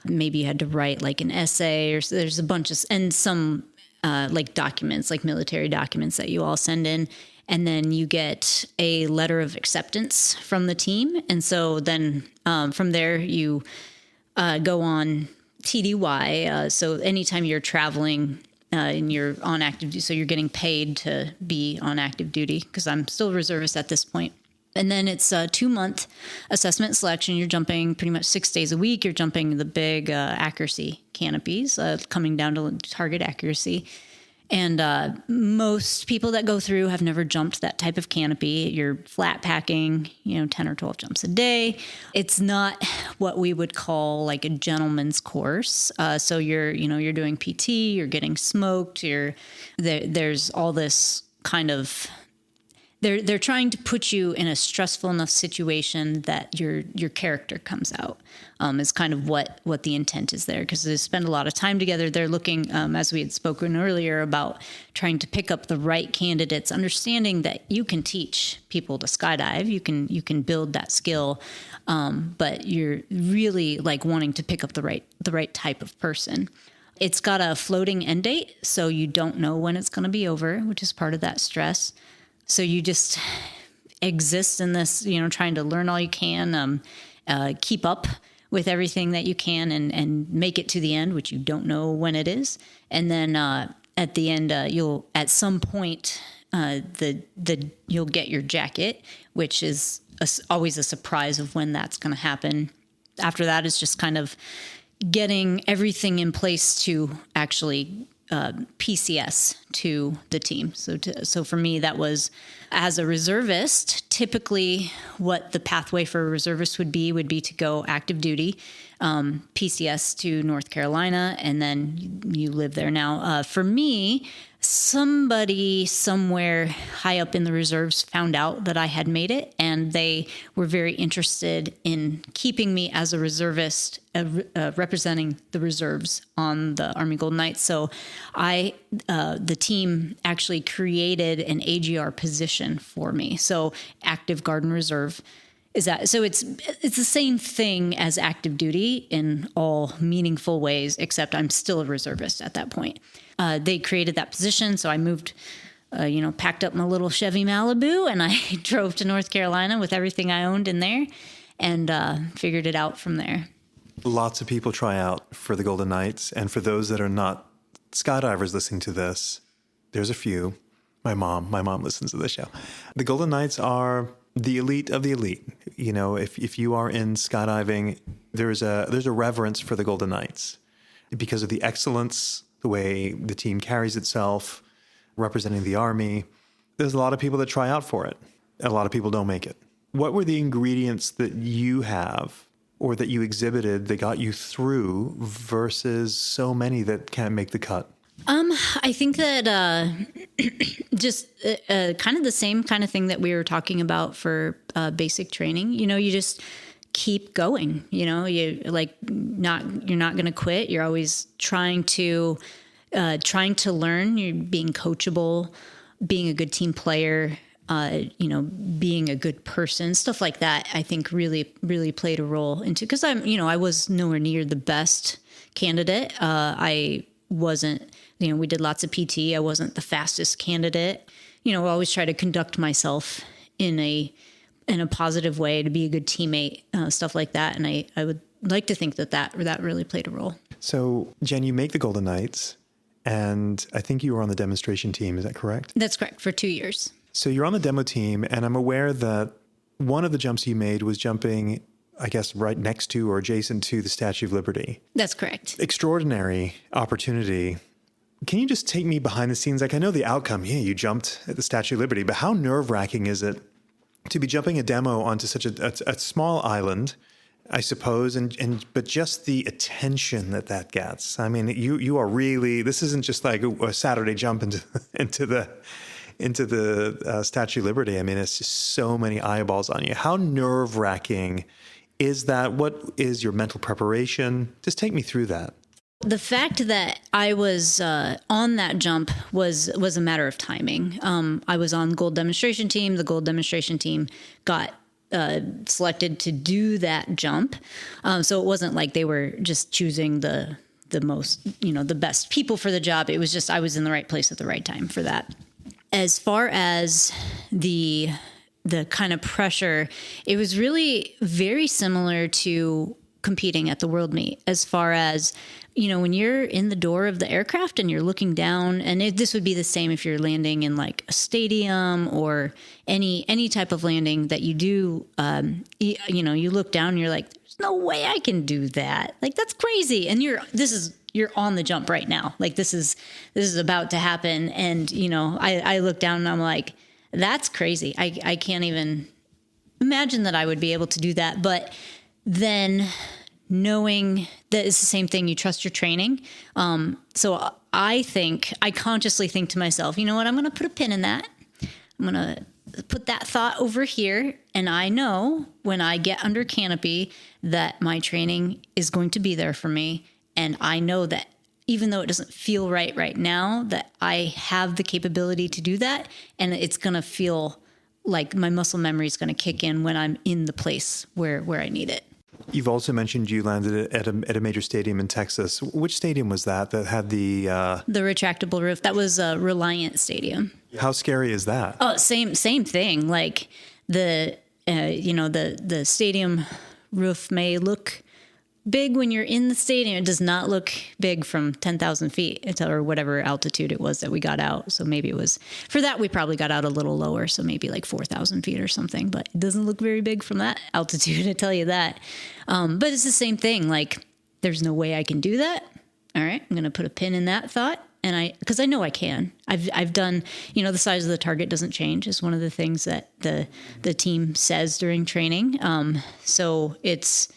Maybe you had to write like an essay, or there's a bunch of, and some like documents, like military documents that you all send in. And then you get a letter of acceptance from the team. And so then from there you go on TDY. So anytime you're traveling and you're on active duty, so you're getting paid to be on active duty, because I'm still a reservist at this point. And then it's a 2-month assessment selection. You're jumping pretty much 6 days a week. You're jumping the big accuracy canopies, coming down to target accuracy. And most people that go through have never jumped that type of canopy. You're flat packing, 10 or 12 jumps a day. It's not what we would call like a gentleman's course. So you're doing PT, you're getting smoked, there's all this kind of, they're trying to put you in a stressful enough situation that your character comes out, is kind of what the intent is there, because they spend a lot of time together. They're looking, as we had spoken earlier, about trying to pick up the right candidates, understanding that you can teach people to skydive, you can build that skill, but you're really like wanting to pick up the right type of person. It's got a floating end date, so you don't know when it's going to be over, which is part of that stress. So you just exist in this, trying to learn all you can, keep up with everything that you can, and make it to the end, which you don't know when it is. And then at the end, you'll at some point you'll get your jacket, which is always a surprise of when that's going to happen. After that, it's just kind of getting everything in place to actually PCS to the team. So for me, that was, as a reservist, typically what the pathway for a reservist would be to go active duty, PCS to North Carolina, and then you live there now. For me, somebody somewhere high up in the reserves found out that I had made it, and they were very interested in keeping me as a reservist, representing the reserves on the Army Golden Knights. So the team actually created an AGR position for me. So active guard and reserve is that. So it's the same thing as active duty in all meaningful ways, except I'm still a reservist at that point. They created that position, so I moved, packed up my little Chevy Malibu, and I drove to North Carolina with everything I owned in there, and figured it out from there. Lots of people try out for the Golden Knights, and for those that are not skydivers listening to this, there's a few. My mom listens to this show. The Golden Knights are the elite of the elite. If you are in skydiving, there's a reverence for the Golden Knights because of the excellence, the way the team carries itself, representing the Army. There's a lot of people that try out for it. A lot of people don't make it. What were the ingredients that you have or that you exhibited that got you through versus so many that can't make the cut? I think that just kind of the same kind of thing that we were talking about for basic training. You just keep going. You're not going to quit. You're always trying to learn. You're being coachable, being a good team player. being a good person, stuff like that, I think really, really played a role into, because I was nowhere near the best candidate. I wasn't, we did lots of PT. I wasn't the fastest candidate. I always try to conduct myself in a positive way, to be a good teammate, stuff like that. And I would like to think that really played a role. So, Jen, you make the Golden Knights, and I think you were on the demonstration team. Is that correct? That's correct, for 2 years. So you're on the demo team, and I'm aware that one of the jumps you made was jumping, I guess, right next to or adjacent to the Statue of Liberty. That's correct. Extraordinary opportunity. Can you just take me behind the scenes? Like, I know the outcome. Yeah, you jumped at the Statue of Liberty, but how nerve-wracking is it to be jumping a demo onto such a small island, I suppose, but just the attention that gets. I mean, you are really, this isn't just like a Saturday jump into the Statue of Liberty. I mean, it's just so many eyeballs on you. How nerve-wracking is that? What is your mental preparation? Just take me through that. The fact that I was on that jump was a matter of timing. I was on gold demonstration team. The gold demonstration team got selected to do that jump. So it wasn't like they were just choosing the most, the best people for the job. It was just I was in the right place at the right time for that. As far as the kind of pressure, it was really very similar to competing at the World Meet, as far as, when you're in the door of the aircraft and you're looking down, and this would be the same if you're landing in like a stadium or any type of landing that you do, you look down and you're like, there's no way I can do that. Like, that's crazy. And you're on the jump right now. Like, this is about to happen. And, I look down and I'm like, that's crazy. I can't even imagine that I would be able to do that. But then knowing that it's the same thing, you trust your training. So I consciously think to myself, you know what, I'm going to put a pin in that. I'm going to put that thought over here. And I know when I get under canopy that my training is going to be there for me. And I know that even though it doesn't feel right now, that I have the capability to do that. And it's going to feel like my muscle memory is going to kick in when I'm in the place where I need it. You've also mentioned you landed at a major stadium in Texas. Which stadium was that had the retractable roof? That was Reliant Stadium. How scary is that? Oh, same thing. Like the stadium roof may look big when you're in the stadium. It does not look big from 10,000 feet or whatever altitude it was that we got out. So maybe it was, for that, we probably got out a little lower. So maybe like 4,000 feet or something, but it doesn't look very big from that altitude, I tell you that. But it's the same thing. Like, there's no way I can do that. All right, I'm going to put a pin in that thought. And because I know I can. I've done, the size of the target doesn't change is one of the things that the team says during training. So this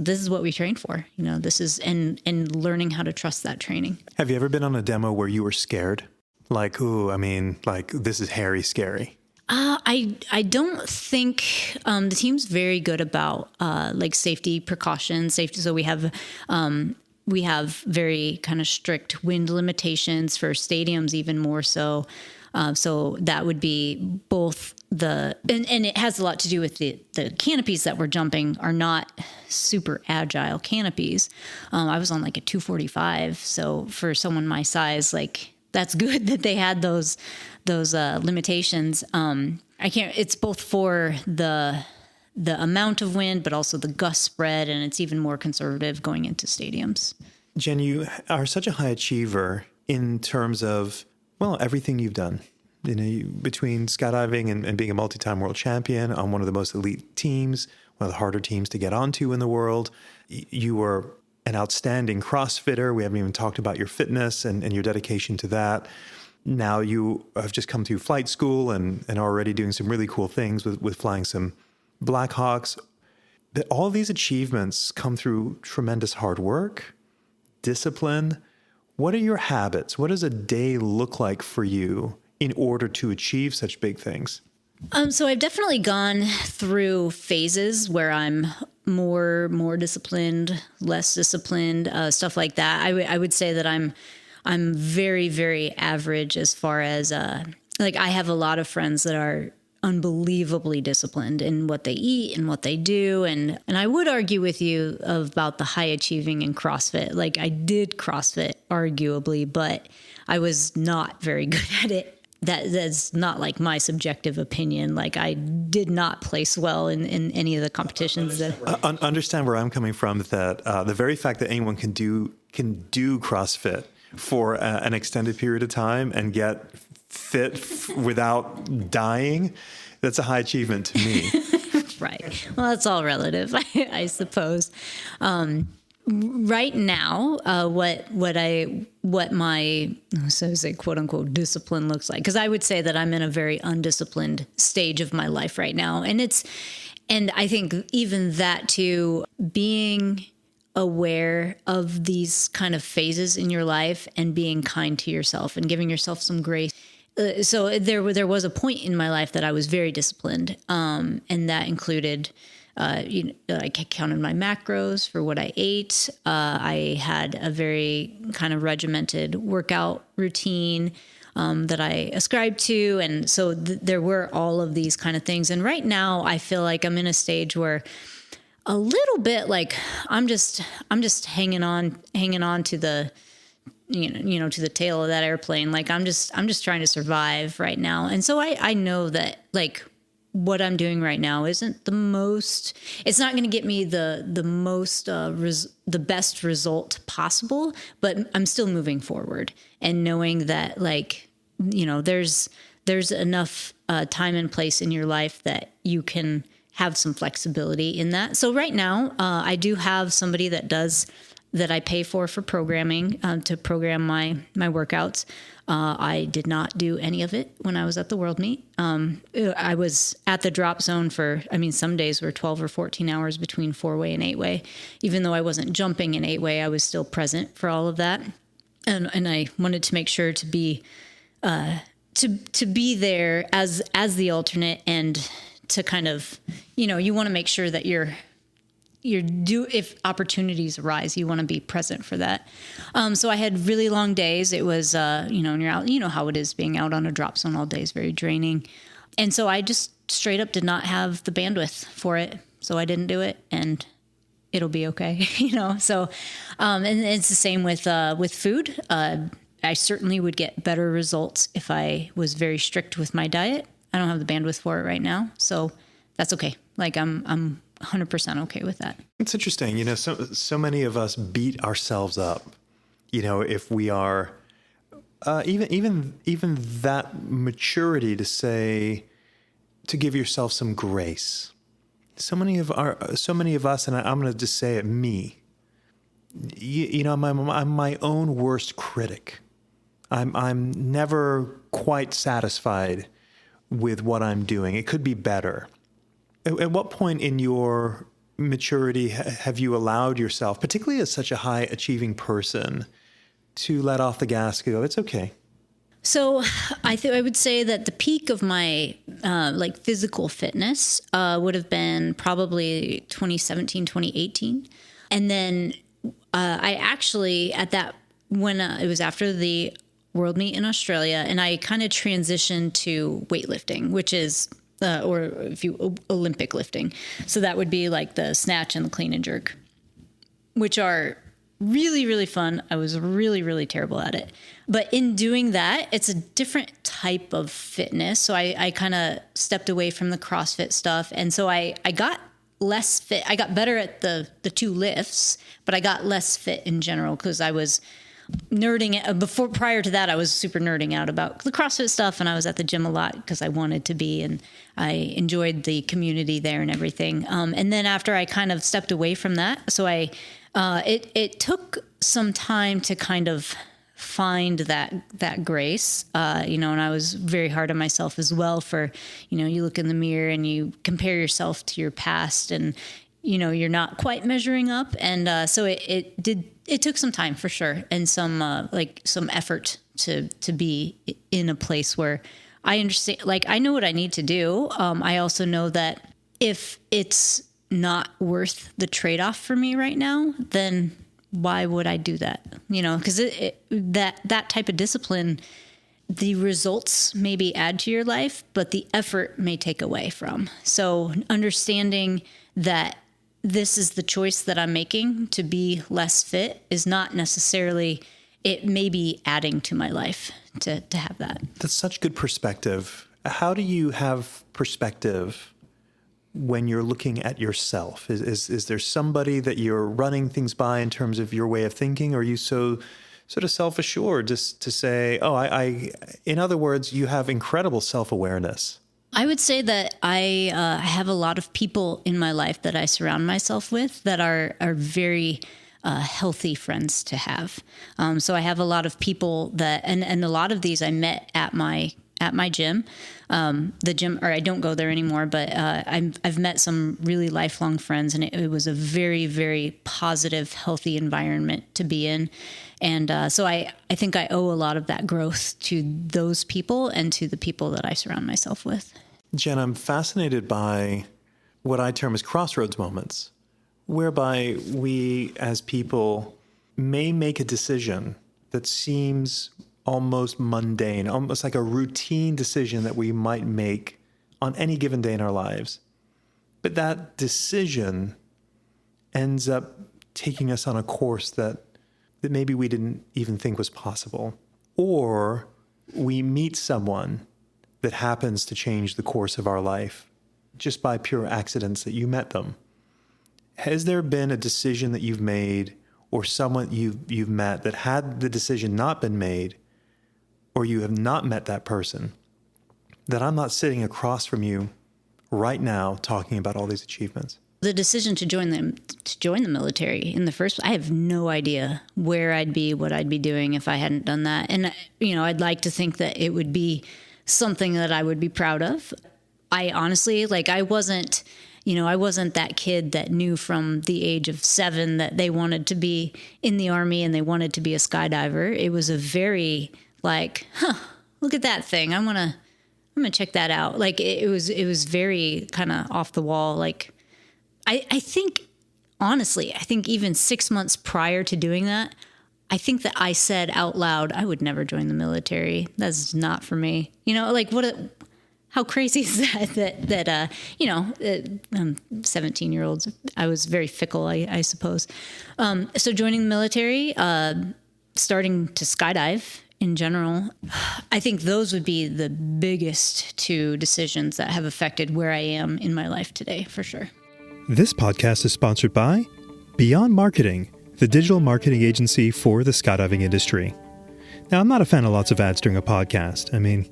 is what we train for, this is, and learning how to trust that training. Have you ever been on a demo where you were scared? Like, this is hairy, scary. I don't think, the team's very good about, safety precautions, So we have very kind of strict wind limitations for stadiums, even more so. So that would be both and it has a lot to do with the canopies that we're jumping are not super agile canopies. I was on like a 245. So for someone my size, like, that's good that they had those limitations. It's both for the amount of wind, but also the gust spread. And it's even more conservative going into stadiums. Jen, you are such a high achiever in terms of, everything you've done. Between skydiving and being a multi-time world champion on one of the most elite teams, one of the harder teams to get onto in the world. You were an outstanding CrossFitter. We haven't even talked about your fitness and your dedication to that. Now you have just come through flight school and already doing some really cool things with flying some Blackhawks. But all these achievements come through tremendous hard work, discipline. What are your habits? What does a day look like for you in order to achieve such big things? So I've definitely gone through phases where I'm more disciplined, less disciplined, stuff like that. I would say that I'm very, very average as far as like I have a lot of friends that are unbelievably disciplined in what they eat and what they do. And I would argue with you about the high achieving in CrossFit. Like I did CrossFit arguably, but I was not very good at it. That's not like my subjective opinion. Like I did not place well in any of the competitions. Understand where I'm coming from, that the very fact that anyone can do CrossFit for an extended period of time and get fit without dying, that's a high achievement to me. Right. Well, that's all relative, I suppose. Right now, what my, so to say, quote unquote, discipline looks like, because I would say that I'm in a very undisciplined stage of my life right now. And I think even that too, being aware of these kind of phases in your life and being kind to yourself and giving yourself some grace. So there was a point in my life that I was very disciplined, and that included, I counted my macros for what I ate. I had a very kind of regimented workout routine that I ascribed to, and so there were all of these kind of things. And right now, I feel like I'm in a stage where a little bit like I'm just hanging on to the to the tail of that airplane. Like I'm just trying to survive right now. And so I know that like what I'm doing right now isn't the most, it's not going to get me the most, the best result possible, but I'm still moving forward and knowing that like, there's enough time and place in your life that you can have some flexibility in that. So right now, I do have somebody that I pay for programming, to program my workouts. I did not do any of it when I was at the World Meet. I was at the drop zone some days were 12 or 14 hours between 4-way and 8-way. Even though I wasn't jumping in 8-way, I was still present for all of that. And I wanted to make sure to be there as the alternate, and to kind of, you want to make sure that if opportunities arise, you want to be present for that. So I had really long days. It was, and you're out, how it is being out on a drop zone all day is very draining. And so I just straight up did not have the bandwidth for it. So I didn't do it, and it'll be okay, So, and it's the same with food. I certainly would get better results if I was very strict with my diet. I don't have the bandwidth for it right now. So that's okay. Like I'm 100% okay with that. It's interesting. So many of us beat ourselves up, if we are, even that maturity to give yourself some grace. So many of us, and I'm going to just say it, me, I'm my own worst critic. I'm never quite satisfied with what I'm doing. It could be better. At what point in your maturity have you allowed yourself, particularly as such a high achieving person, to let off the gas and go, it's okay? So I would say that the peak of my physical fitness would have been probably 2017, 2018. And then I actually, when it was after the World Meet in Australia, and I kind of transitioned to weightlifting, which is, Olympic lifting. So that would be like the snatch and the clean and jerk, which are really, really fun. I was really, really terrible at it. But in doing that, it's a different type of fitness. So I kind of stepped away from the CrossFit stuff. And so I got less fit. I got better at the two lifts, but I got less fit in general because I was nerding it. Prior to that, I was super nerding out about the CrossFit stuff, and I was at the gym a lot because I wanted to be, and I enjoyed the community there and everything. And then after I kind of stepped away from that, so it took some time to kind of find that grace, and I was very hard on myself as well for, you look in the mirror and you compare yourself to your past, and you're not quite measuring up. And so it took some time for sure, and some effort to be in a place where I understand, like, I know what I need to do. I also know that if it's not worth the trade-off for me right now, then why would I do that? Because that type of discipline the results maybe add to your life, but the effort may take away from. So understanding that this is the choice that I'm making to be less fit is not necessarily, it may be adding to my life to have that. That's such good perspective. How do you have perspective when you're looking at yourself? Is there somebody that you're running things by in terms of your way of thinking? Or are you so sort of self-assured just to say, in other words, you have incredible self-awareness? I would say that I have a lot of people in my life that I surround myself with that are very healthy friends to have. So I have a lot of people that, and a lot of these I met at my gym. The gym, or I don't go there anymore, but I've met some really lifelong friends, and it was a very, very positive, healthy environment to be in. And so I think I owe a lot of that growth to those people and to the people that I surround myself with. Jen, I'm fascinated by what I term as crossroads moments, whereby we as people may make a decision that seems almost mundane, almost like a routine decision that we might make on any given day in our lives. But that decision ends up taking us on a course that maybe we didn't even think was possible. Or we meet someone that happens to change the course of our life just by pure accidents that you met them. Has there been a decision that you've made or someone you've met that had the decision not been made, or you have not met that person, that I'm not sitting across from you right now talking about all these achievements? The decision to join the military in the first, I have no idea where I'd be, what I'd be doing if I hadn't done that. And, I'd like to think that it would be something that I would be proud of. I honestly, I wasn't that kid that knew from the age of 7 that they wanted to be in the Army and they wanted to be a skydiver. It was a very look at that thing. I'm gonna check that out. It was very kind of off the wall. I think, honestly, I think even 6 months prior to doing that, I think that I said out loud, I would never join the military. That's not for me. How crazy is that 17-year-olds, I was very fickle, I suppose. So joining the military, starting to skydive in general, I think those would be the biggest 2 decisions that have affected where I am in my life today, for sure. This podcast is sponsored by Beyond Marketing, the digital marketing agency for the skydiving industry. Now, I'm not a fan of lots of ads during a podcast. I mean,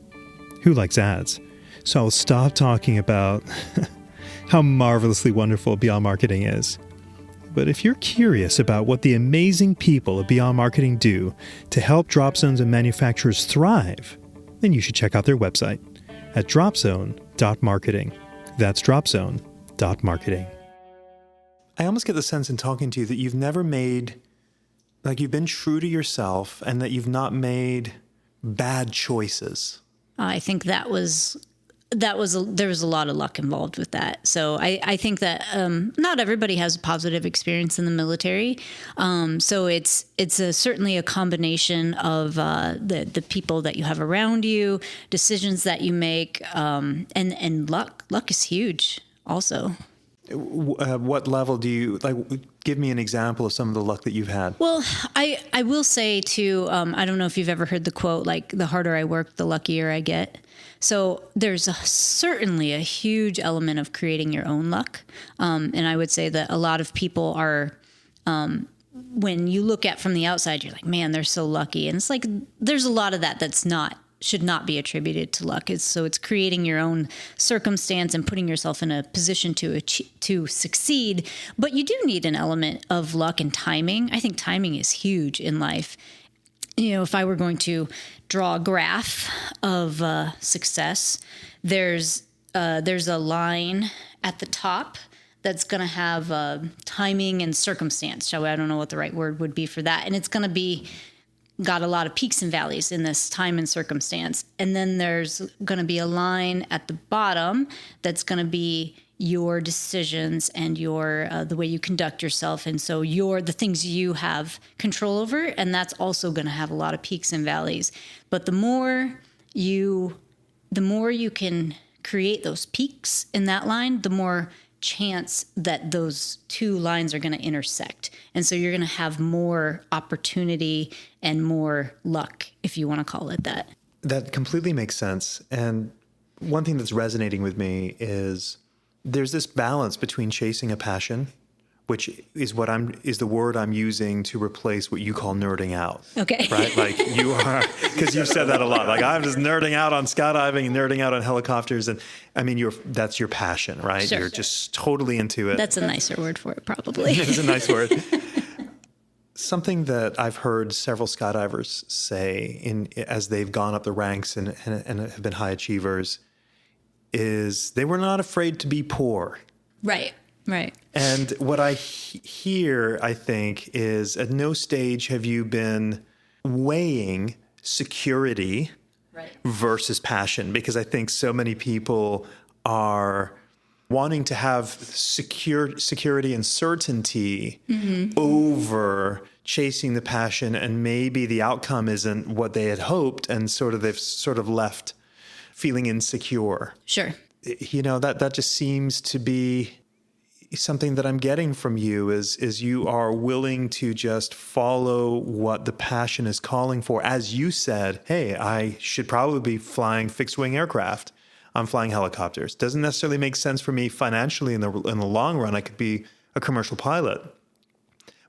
who likes ads? So I'll stop talking about how marvelously wonderful Beyond Marketing is. But if you're curious about what the amazing people of Beyond Marketing do to help drop zones and manufacturers thrive, then you should check out their website at dropzone.marketing. That's dropzone.marketing. I almost get the sense in talking to you that you've never made, you've been true to yourself and that you've not made bad choices. I think there was a lot of luck involved with that. So I think that not everybody has a positive experience in the military. So it's certainly a combination of the people that you have around you, decisions that you make, and luck. Luck is huge also. What level do you, give me an example of some of the luck that you've had? Well, I will say too, I don't know if you've ever heard the quote, the harder I work, the luckier I get. So there's certainly a huge element of creating your own luck. And I would say that a lot of people are, when you look at from the outside, you're like, man, they're so lucky. And it's there's a lot of that's should not be attributed to luck. So it's creating your own circumstance and putting yourself in a position to succeed. But you do need an element of luck and timing. I think timing is huge in life. If I were going to draw a graph of success, there's a line at the top that's going to have timing and circumstance. I don't know what the right word would be for that. And it's going to be got a lot of peaks and valleys in this time and circumstance. And then there's going to be a line at the bottom that's going to be your decisions and your the way you conduct yourself. And so the things you have control over, and that's also going to have a lot of peaks and valleys. But the more the more you can create those peaks in that line, the more chance that those two lines are going to intersect. And so you're going to have more opportunity and more luck, if you want to call it that. That completely makes sense. And one thing that's resonating with me is there's this balance between chasing a passion, which is the word I'm using to replace what you call nerding out. Okay. Right? Like you are, because you've said that a lot. Like I'm just nerding out on skydiving and nerding out on helicopters. And I mean, that's your passion, right? Sure. You're just totally into it. That's a nicer word for it, probably. It's a nice word. Something that I've heard several skydivers say as they've gone up the ranks and have been high achievers is they were not afraid to be poor. Right. And what I hear, I think, is at no stage have you been weighing security versus passion, because I think so many people are wanting to have security and certainty over chasing the passion, and maybe the outcome isn't what they had hoped, and they've left feeling insecure. Sure. That just seems to be something that I'm getting from you is you are willing to just follow what the passion is calling for. As you said, hey, I should probably be flying fixed wing aircraft. I'm flying helicopters. Doesn't necessarily make sense for me financially in the long run. I could be a commercial pilot,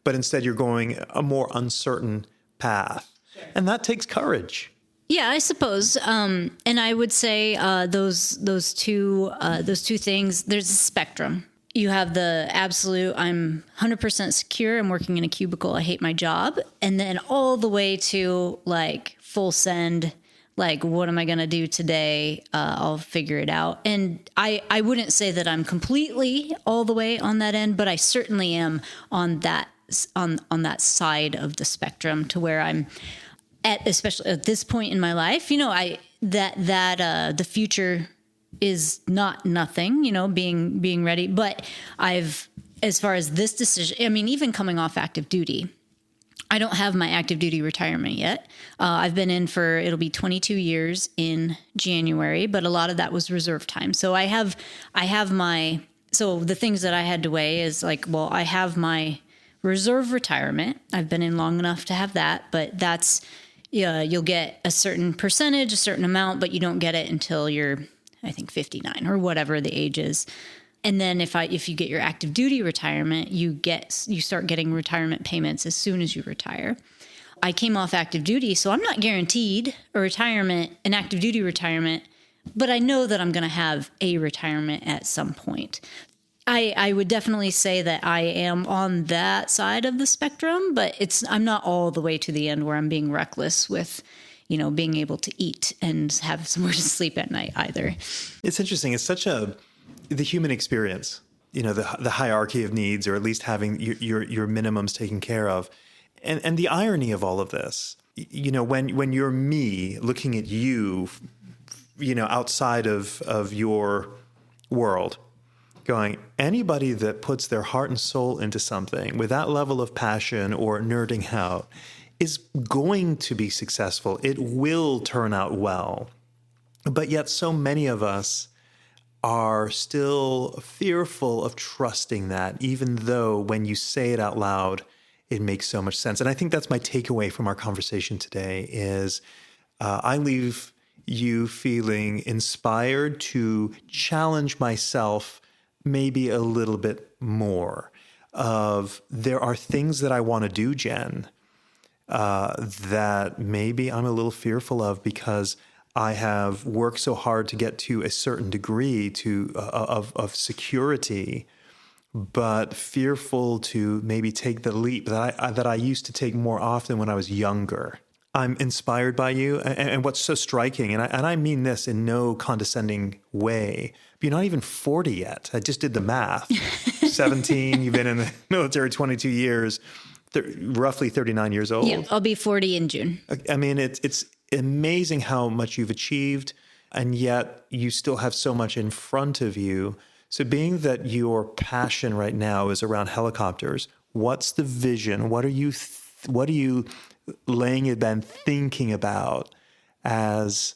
but instead you're going a more uncertain path. Sure. And that takes courage. Yeah, I suppose. And I would say those two things, there's a spectrum. You have the absolute, I'm 100% secure, I'm working in a cubicle, I hate my job. And then all the way to like full send, like, what am I going to do today? I'll figure it out. And I wouldn't say that I'm completely all the way on that end, but I certainly am on that side of the spectrum, to where I'm at, especially at this point in my life, the future is not nothing, being ready. But as far as this decision, I mean, even coming off active duty, I don't have my active duty retirement yet. I've been in it'll be 22 years in January, but a lot of that was reserve time. So so the things that I had to weigh is like, well, I have my reserve retirement. I've been in long enough to have that, but that's, you'll get a certain percentage, a certain amount, but you don't get it until you're, I think, 59 or whatever the age is. And then if you get your active duty retirement, you start getting retirement payments as soon as you retire. I came off active duty, so I'm not guaranteed an active duty retirement, but I know that I'm going to have a retirement at some point. I would definitely say that I am on that side of the spectrum, but I'm not all the way to the end where I'm being reckless with, being able to eat and have somewhere to sleep at night either. It's interesting. It's such the human experience, the hierarchy of needs, or at least having your minimums taken care of. And the irony of all of this, when you're me looking at you, outside of your world, going, anybody that puts their heart and soul into something with that level of passion or nerding out is going to be successful. It will turn out well. But yet so many of us are still fearful of trusting that, even though when you say it out loud, it makes so much sense. And I think that's my takeaway from our conversation today is I leave you feeling inspired to challenge myself maybe a little bit more of there are things that I want to do, Jen, that maybe I'm a little fearful of because I have worked so hard to get to a certain degree of security, but fearful to maybe take the leap that I used to take more often when I was younger. I'm inspired by you, and what's so striking, and I mean this in no condescending way, you're not even 40 yet. I just did the math. 17, you've been in the military 22 years, roughly 39 years old. Yeah, I'll be 40 in June. I mean, it's amazing how much you've achieved, and yet you still have so much in front of you. So being that your passion right now is around helicopters, what's the vision? What are you laying it and thinking about as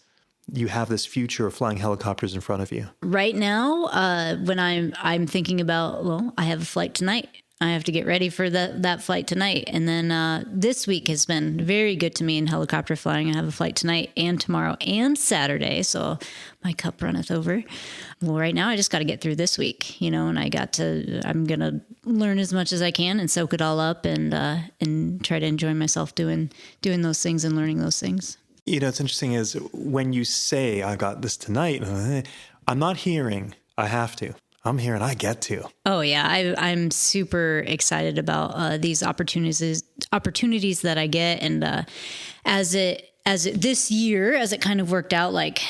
you have this future of flying helicopters in front of you? Right now, when I'm thinking about, well, I have a flight tonight. I have to get ready for that flight tonight. And then this week has been very good to me in helicopter flying. I have a flight tonight and tomorrow and Saturday. So my cup runneth over. Well, right now I just got to get through this week, and I'm going to learn as much as I can and soak it all up and try to enjoy myself doing those things and learning those things. It's interesting is when you say, I got this tonight, I'm not hearing I have to. I'm hearing I get to. Oh yeah, I'm super excited about these opportunities that I get, and as it this year, as it kind of worked out, like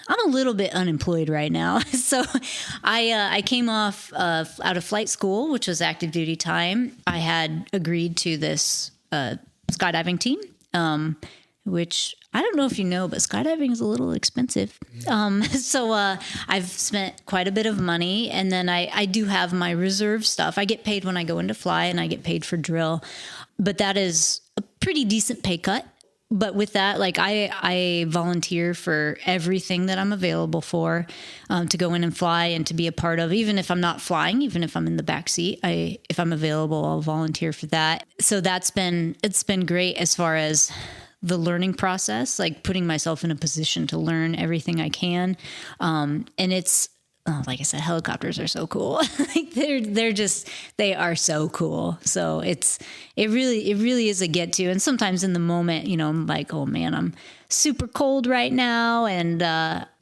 I'm a little bit unemployed right now. So I came off out of flight school, which was active duty time. I had agreed to this skydiving team, which I don't know if you know, but skydiving is a little expensive. So I've spent quite a bit of money, and then I do have my reserve stuff. I get paid when I go into fly, and I get paid for drill, but that is a pretty decent pay cut. But with that, like I volunteer for everything that I'm available for, to go in and fly and to be a part of, even if I'm not flying, even if I'm in the back seat, if I'm available, I'll volunteer for that. So it's been great as far as the learning process, like putting myself in a position to learn everything I can. And it's, like I said, helicopters are so cool. Like they are so cool. So it really is a get to. And sometimes in the moment, I'm like, oh man, I'm super cold right now. And,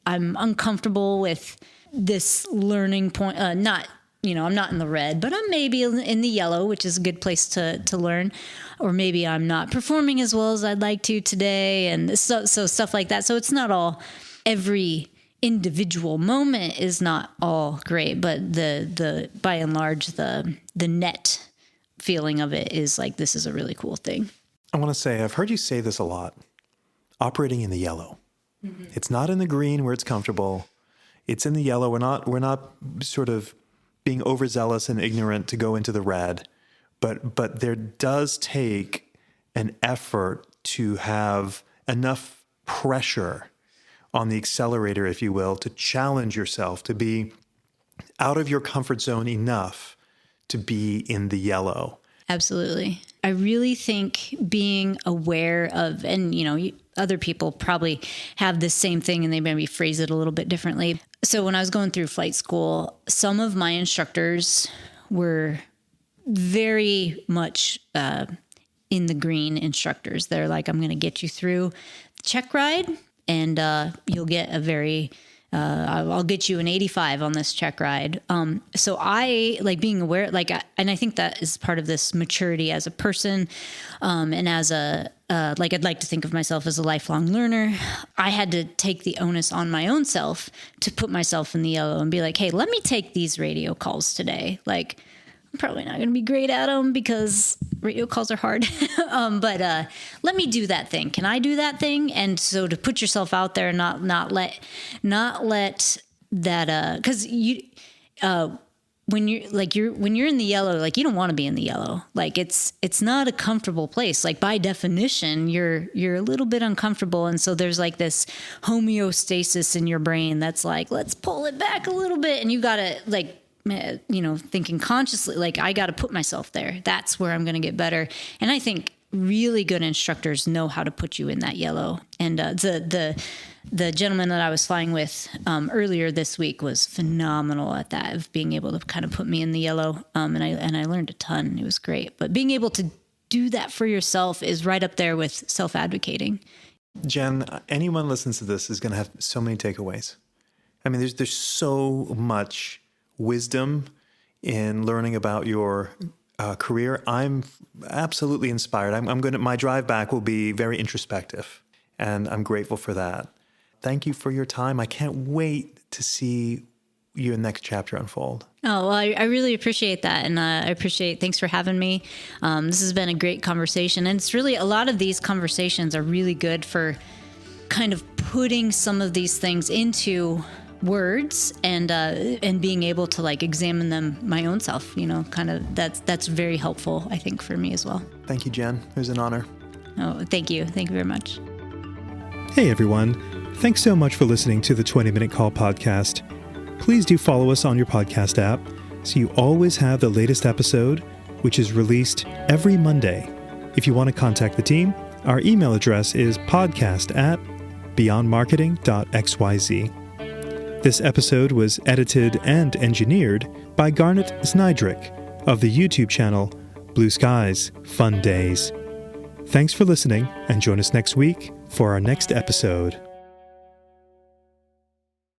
I'm uncomfortable with this learning point. I'm not in the red, but I'm maybe in the yellow, which is a good place to learn. Or maybe I'm not performing as well as I'd like to today. And so stuff like that. So it's not all, every individual moment is not all great, but the by and large, the net feeling of it is like, this is a really cool thing. I want to say, I've heard you say this a lot, operating in the yellow. Mm-hmm. It's not in the green where it's comfortable. It's in the yellow. We're not sort of being overzealous and ignorant to go into the red, but there does take an effort to have enough pressure on the accelerator, if you will, to challenge yourself, to be out of your comfort zone enough to be in the yellow. Absolutely. I really think being aware of, and other people probably have the same thing and they maybe phrase it a little bit differently. So when I was going through flight school, some of my instructors were very much in the green instructors. They're like, I'm going to get you through the check ride, and you'll get a very, I'll get you an 85 on this check ride. So I like being aware, and I think that is part of this maturity as a person, and as I'd like to think of myself as a lifelong learner. I had to take the onus on my own self to put myself in the yellow and be like, hey, let me take these radio calls today. Like, I'm probably not going to be great at them because radio calls are hard. But let me do that thing. Can I do that thing? And so to put yourself out there and not let that, because when you're in the yellow, like you don't want to be in the yellow. Like it's not a comfortable place. Like by definition, you're a little bit uncomfortable. And so there's like this homeostasis in your brain that's like, let's pull it back a little bit. And you got to thinking consciously, like I got to put myself there. That's where I'm going to get better. And I think really good instructors know how to put you in that yellow. And the gentleman that I was flying with earlier this week was phenomenal at that, of being able to kind of put me in the yellow. And I learned a ton. It was great. But being able to do that for yourself is right up there with self-advocating. Jen, anyone listens to this is going to have so many takeaways. I mean, there's so much wisdom in learning about your career. I'm absolutely inspired. My drive back will be very introspective, and I'm grateful for that. Thank you for your time. I can't wait to see your next chapter unfold. Oh, well, I really appreciate that. And thanks for having me. This has been a great conversation. And it's really, a lot of these conversations are really good for kind of putting some of these things into words and being able to like examine them my own self, kind of that's very helpful, I think, for me as well. Thank you, Jen. It was an honor. Oh, thank you. Thank you very much. Hey, everyone. Thanks so much for listening to the 20-Minute Call podcast. Please do follow us on your podcast app so you always have the latest episode, which is released every Monday. If you want to contact the team, our email address is podcast@beyondmarketing.xyz. This episode was edited and engineered by Garnet Znydrick of the YouTube channel Blue Skies, Fun Days. Thanks for listening, and join us next week for our next episode.